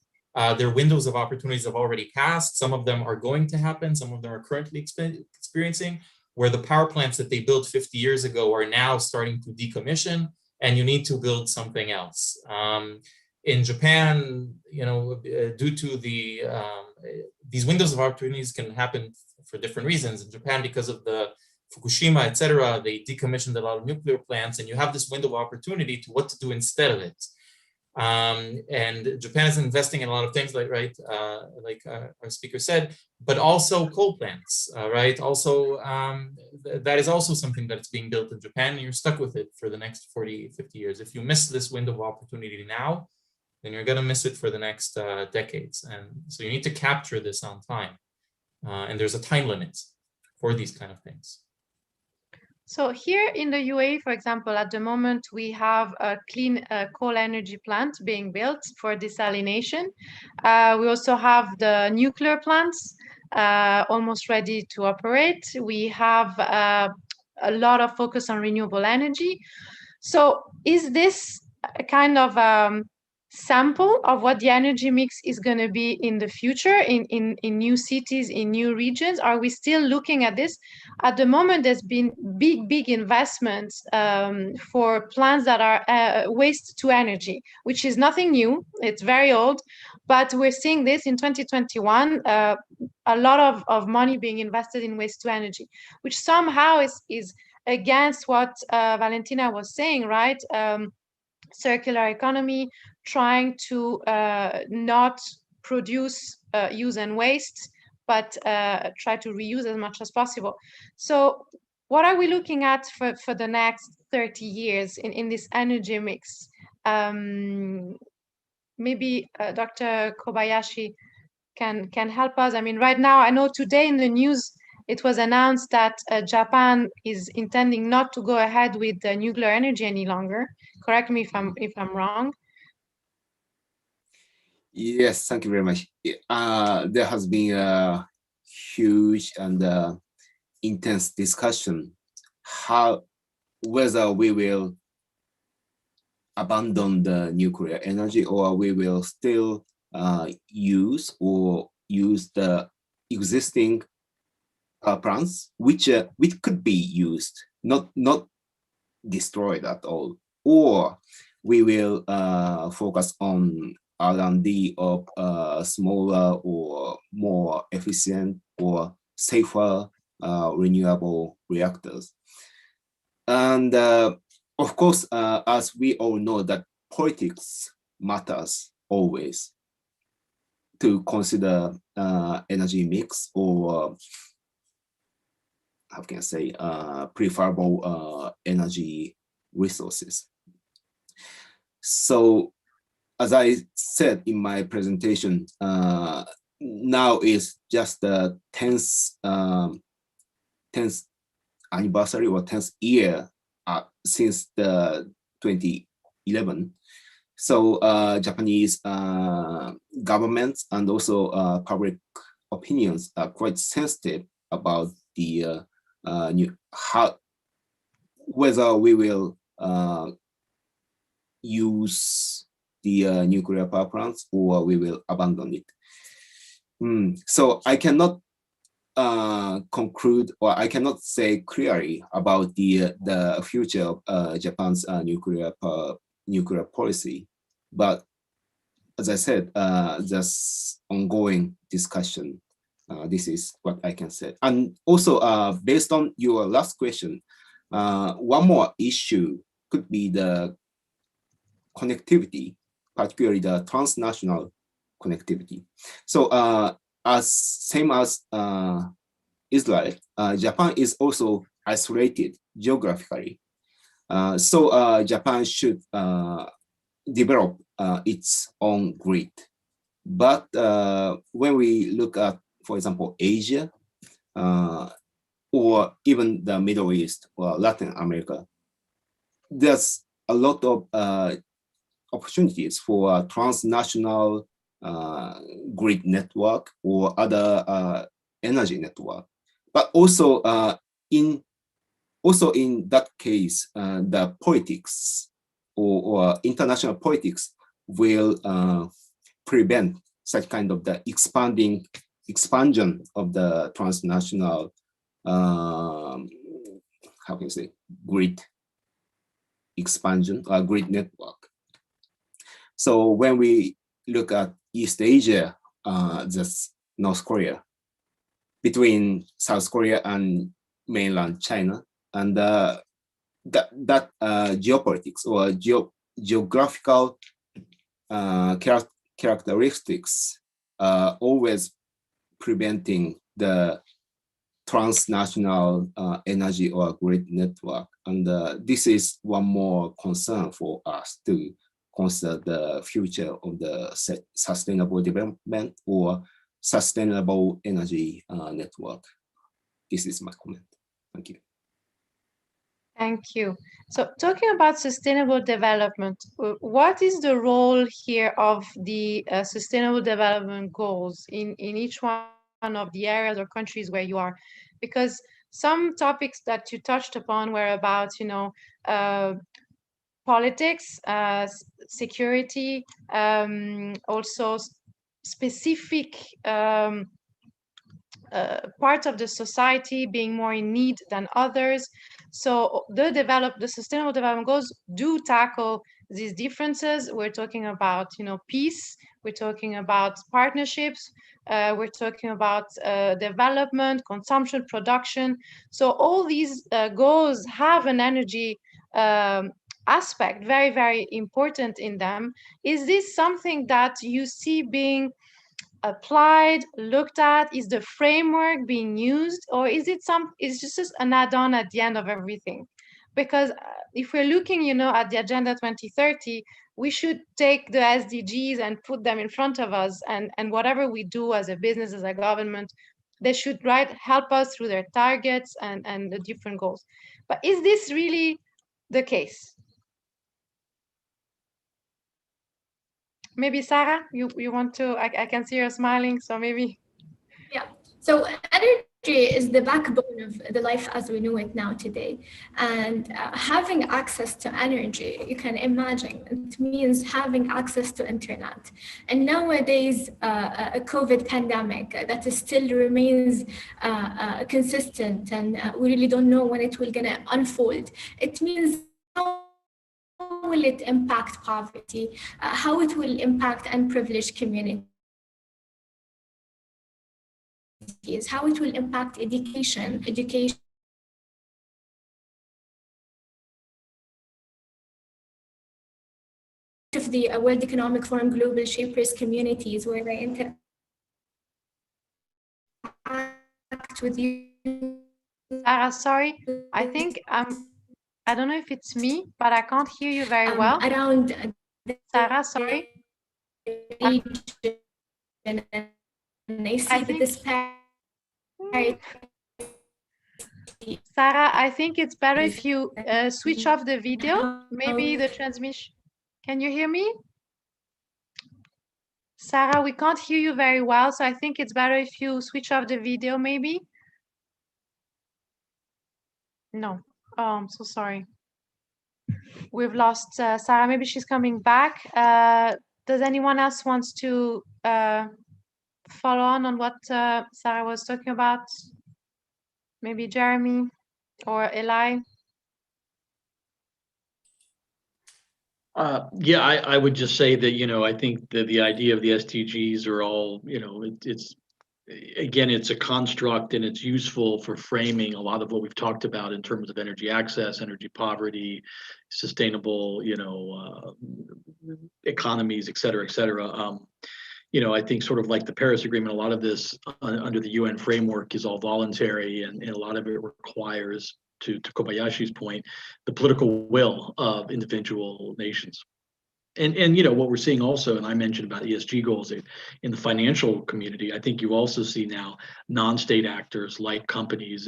their windows of opportunities have already passed. Some of them are going to happen. Some of them are currently experiencing, where the power plants that they built 50 years ago are now starting to decommission, and you need to build something else. In Japan, due to these windows of opportunities can happen for different reasons. In Japan, because of the Fukushima, etc., they decommissioned a lot of nuclear plants, and you have this window of opportunity to what to do instead of it. And Japan is investing in a lot of things, like our speaker said, but also coal plants, right? Also, that is also something that's being built in Japan, and you're stuck with it for the next 40, 50 years. If you miss this window of opportunity now, then you're gonna miss it for the next decades. And so you need to capture this on time. And there's a time limit for these kind of things. So here in the UAE, for example, at the moment, we have a clean coal energy plant being built for desalination. We also have the nuclear plants almost ready to operate. We have a lot of focus on renewable energy. So is this a kind of sample of what the energy mix is going to be in the future in new cities, in new regions? Are we still looking at this? At the moment, there's been big investments for plants that are waste to energy, which is nothing new. It's very old, but we're seeing this in 2021, a lot of money being invested in waste to energy, which somehow is against what Valentina was saying, right? Circular economy, trying to not produce, use and waste, but try to reuse as much as possible. So what are we looking at for the next 30 years in this energy mix? Maybe Dr. Kobayashi can help us. I mean, right now, I know today in the news, it was announced that Japan is intending not to go ahead with nuclear energy any longer. Correct me if I'm wrong. Yes, thank you very much. There has been a huge and intense discussion whether we will abandon the nuclear energy or we will still use the existing plants, which could be used, not destroyed at all, or we will focus on R&D of smaller or more efficient or safer renewable reactors. And of course, as we all know, that politics matters always to consider energy mix, or how can I say, preferable energy resources. So as I said in my presentation, now is just the 10th anniversary or 10th year since the 2011. So Japanese governments and also public opinions are quite sensitive about the whether we will use the nuclear power plants, or we will abandon it. So I cannot conclude, or I cannot say clearly about the future of Japan's nuclear policy. But as I said, just ongoing discussion. This is what I can say. And also, based on your last question, one more issue could be the connectivity, particularly the transnational connectivity. So same as Israel, Japan is also isolated geographically. So Japan should develop its own grid. But when we look at, for example, Asia, or even the Middle East or Latin America, there's a lot of opportunities for transnational grid network or other energy network. But also in that case, the politics or international politics will prevent such kind of the expansion of the transnational how can you say, grid expansion or grid network. So when we look at East Asia, just North Korea, between South Korea and mainland China, and that geopolitics or geographical characteristics always preventing the transnational energy or grid network. And this is one more concern for us to consider the future of the sustainable development or sustainable energy network. This is my comment. Thank you. Thank you. So talking about sustainable development, what is the role here of the sustainable development goals in each one of the areas or countries where you are? Because some topics that you touched upon were about, politics, security, also specific part of the society being more in need than others. So the sustainable development goals do tackle these differences. We're talking about, peace. We're talking about partnerships. We're talking about development, consumption, production. So all these goals have an energy aspect, very, very important in them. Is this something that you see being applied, looked at? Is the framework being used, or is it it's just an add-on at the end of everything? Because if we're looking, at the Agenda 2030, we should take the SDGs and put them in front of us, and whatever we do as a business, as a government, they should help us through their targets and the different goals. But is this really the case? Maybe Sarah, you want to, I can see you're smiling, so maybe. Yeah, so energy is the backbone of the life as we know it now today. And having access to energy, you can imagine, it means having access to internet. And nowadays, a COVID pandemic that still remains consistent, and we really don't know when it will gonna unfold. It means how will it impact poverty, how it will impact unprivileged communities, how it will impact education of the World Economic Forum Global Shapers communities, where they interact with you. Sarah, sorry, I think I don't know if it's me, but I can't hear you very well. Around Sarah, sorry. And I see the disparity. Sarah, I think it's better if you switch off the video, maybe the transmission. Can you hear me? Sarah, we can't hear you very well, so I think it's better if you switch off the video, maybe. No. Oh, I'm so sorry. we've lost Sarah. Maybe she's coming back. Does anyone else wants to follow on what Sarah was talking about? Maybe Jeremy or Eli? Yeah, I would just say that, I think that the idea of the SDGs are all, it's again, it's a construct and it's useful for framing a lot of what we've talked about in terms of energy access, energy poverty, sustainable, economies, et cetera, et cetera. I think sort of like the Paris Agreement, a lot of this under the UN framework is all voluntary, and a lot of it requires, to Kobayashi's point, the political will of individual nations. And what we're seeing also, and I mentioned about ESG goals in the financial community, I think you also see now non-state actors like companies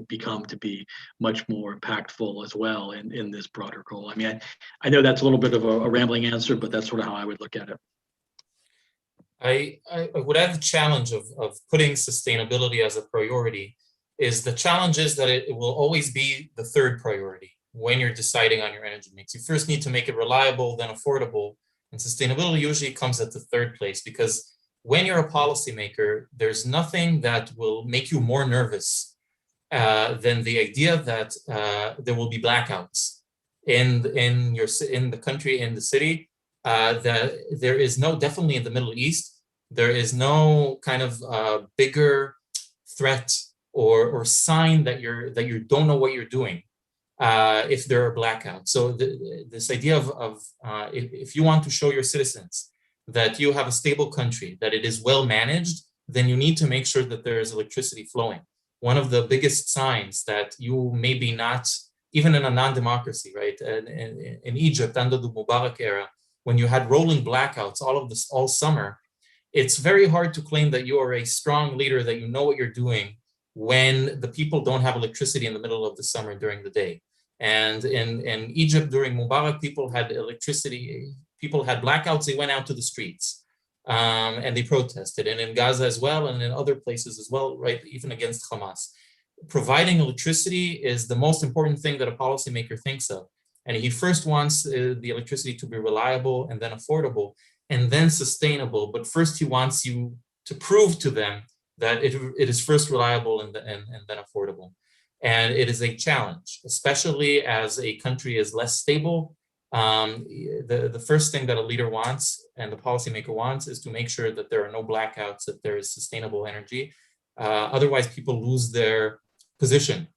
become to be much more impactful as well in this broader goal. I mean, I know that's a little bit of a rambling answer, but that's sort of how I would look at it. I would add the challenge of putting sustainability as a priority. Is the challenge is that it will always be the third priority when you're deciding on your energy mix. You first need to make it reliable, then affordable, and sustainability usually comes at the third place, because when you're a policymaker, there's nothing that will make you more nervous than the idea that there will be blackouts in the country, in the city. That there is definitely in the Middle East, there is no kind of bigger threat or sign that you don't know what you're doing if there are blackouts. So this idea of if you want to show your citizens that you have a stable country, that it is well managed, then you need to make sure that there is electricity flowing. One of the biggest signs that you maybe not, even in a non-democracy, right? In Egypt under the Mubarak era, when you had rolling blackouts all summer, it's very hard to claim that you are a strong leader, that you know what you're doing when the people don't have electricity in the middle of the summer during the day. And in Egypt during Mubarak, people had electricity, people had blackouts, they went out to the streets and they protested. And in Gaza as well, and in other places as well, right, even against Hamas. Providing electricity is the most important thing that a policymaker thinks of. And he first wants the electricity to be reliable and then affordable and then sustainable. But first he wants you to prove to them that it is first reliable and then affordable. And it is a challenge, especially as a country is less stable. The first thing that a leader wants and the policymaker wants is to make sure that there are no blackouts, that there is sustainable energy. Otherwise, people lose their position.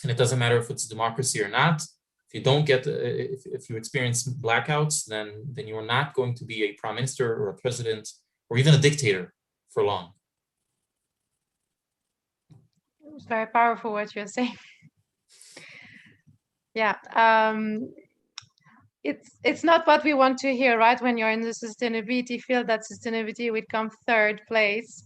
And it doesn't matter if it's democracy or not. If you don't get, if you experience blackouts, then you are not going to be a prime minister or a president or even a dictator for long. It's very powerful what you're saying. Yeah, it's not what we want to hear, right? When you're in the sustainability field, that sustainability would come third place.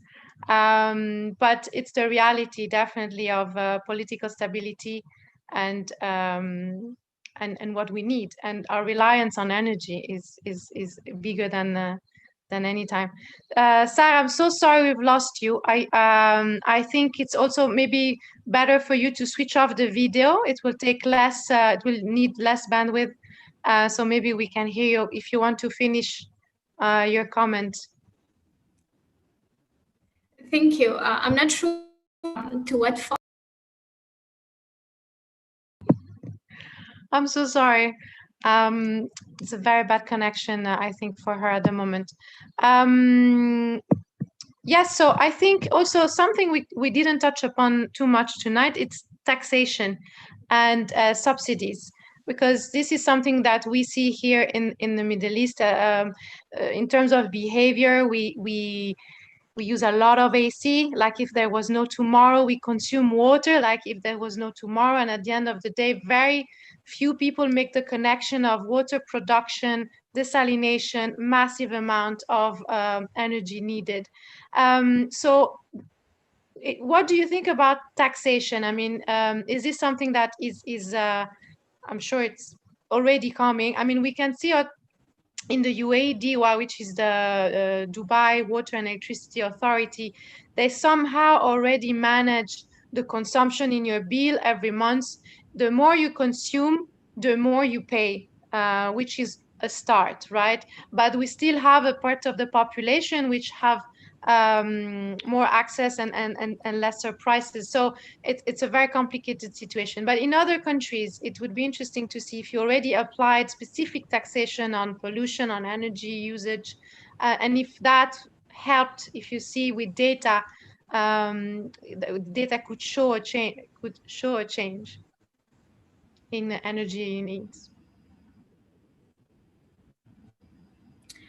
But it's the reality, definitely, of political stability and what we need, and our reliance on energy is bigger than any time. Sarah, I'm so sorry we've lost you. I think it's also maybe better for you to switch off the video. It will take less. It will need less bandwidth. So maybe we can hear you if you want to finish your comment. Thank you. I'm not sure to what. I'm so sorry. It's a very bad connection, I think, for her at the moment. Yes, so I think also something we didn't touch upon too much tonight, it's taxation and subsidies, because this is something that we see here in the Middle East. In terms of behavior, we use a lot of AC, like if there was no tomorrow. We consume water like if there was no tomorrow. And at the end of the day, very few people make the connection of water production, desalination, massive amount of energy needed. So what do you think about taxation? I mean, is this something that is I'm sure it's already coming. I mean, we can see in the UAE DEWA, which is the Dubai Water and Electricity Authority, they somehow already manage the consumption in your bill every month. The more you consume, the more you pay, which is a start, right? But we still have a part of the population which have more access and lesser prices. So it's a very complicated situation. But in other countries, it would be interesting to see if you already applied specific taxation on pollution, on energy usage, and if that helped, if you see with data, data could show a change in energy needs.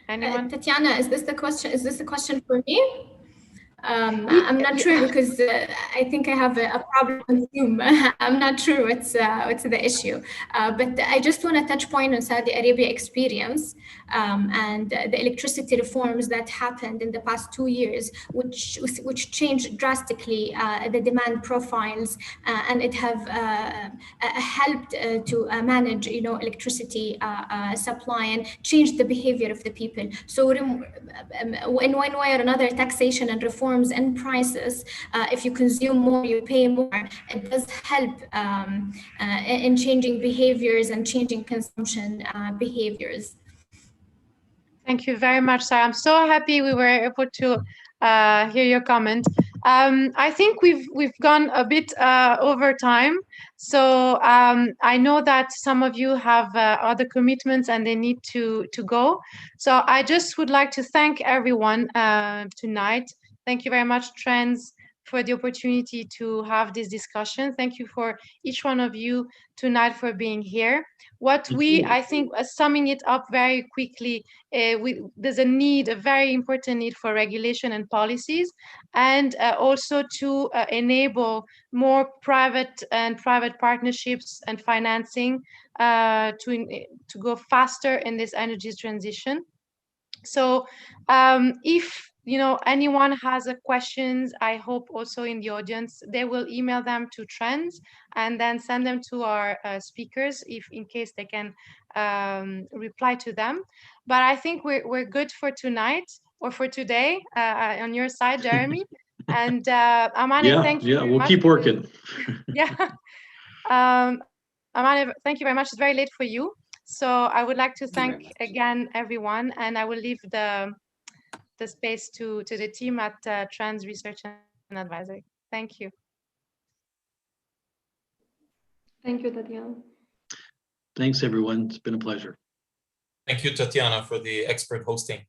Anyone? Tatiana, is this the question? Is this a question for me? I'm not sure because I think I have a problem with Zoom. I'm not sure what's the issue. But I just want to touch point on Saudi Arabia experience and the electricity reforms that happened in the past 2 years, which changed drastically the demand profiles, and it have helped to manage, electricity supply and change the behavior of the people. So in one way or another, taxation and reforms and prices, if you consume more, you pay more, it does help in changing behaviors and changing consumption behaviors. Thank you very much, Sarah. I'm so happy we were able to hear your comment. I think we've gone a bit over time. So I know that some of you have other commitments and they need to go. So I just would like to thank everyone tonight. Thank you very much, Trends, for the opportunity to have this discussion. Thank you for each one of you tonight for being here. I think, summing it up very quickly, there's a very important need for regulation and policies, and also to enable more private partnerships and financing to go faster in this energy transition. So if anyone has questions, I hope also in the audience, they will email them to Trends and then send them to our speakers in case they can reply to them. But I think we're good for tonight or for today on your side, Jeremy. And Amane, thank you. Yeah, we'll keep working. Yeah. Amane, thank you very much. It's very late for you. So I would like to thank again everyone, and I will leave the space to the team at Trends Research and Advisory. Thank you. Thank you, Tatiana. Thanks, everyone. It's been a pleasure. Thank you, Tatiana, for the expert hosting.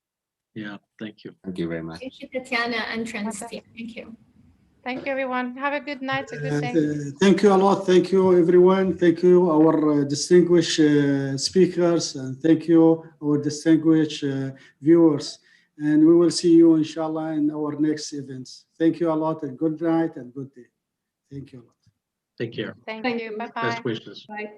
Yeah, thank you. Thank you very much. Thank you, Tatiana and Trends team. Thank you. Thank you, everyone. Have a good night, a good day. Thank you a lot. Thank you, everyone. Thank you, our distinguished speakers, and thank you, our distinguished viewers. And we will see you, inshallah, in our next events. Thank you a lot, and good night and good day. Thank you a lot. Take care. Thank you. Bye-bye. Best wishes. Bye.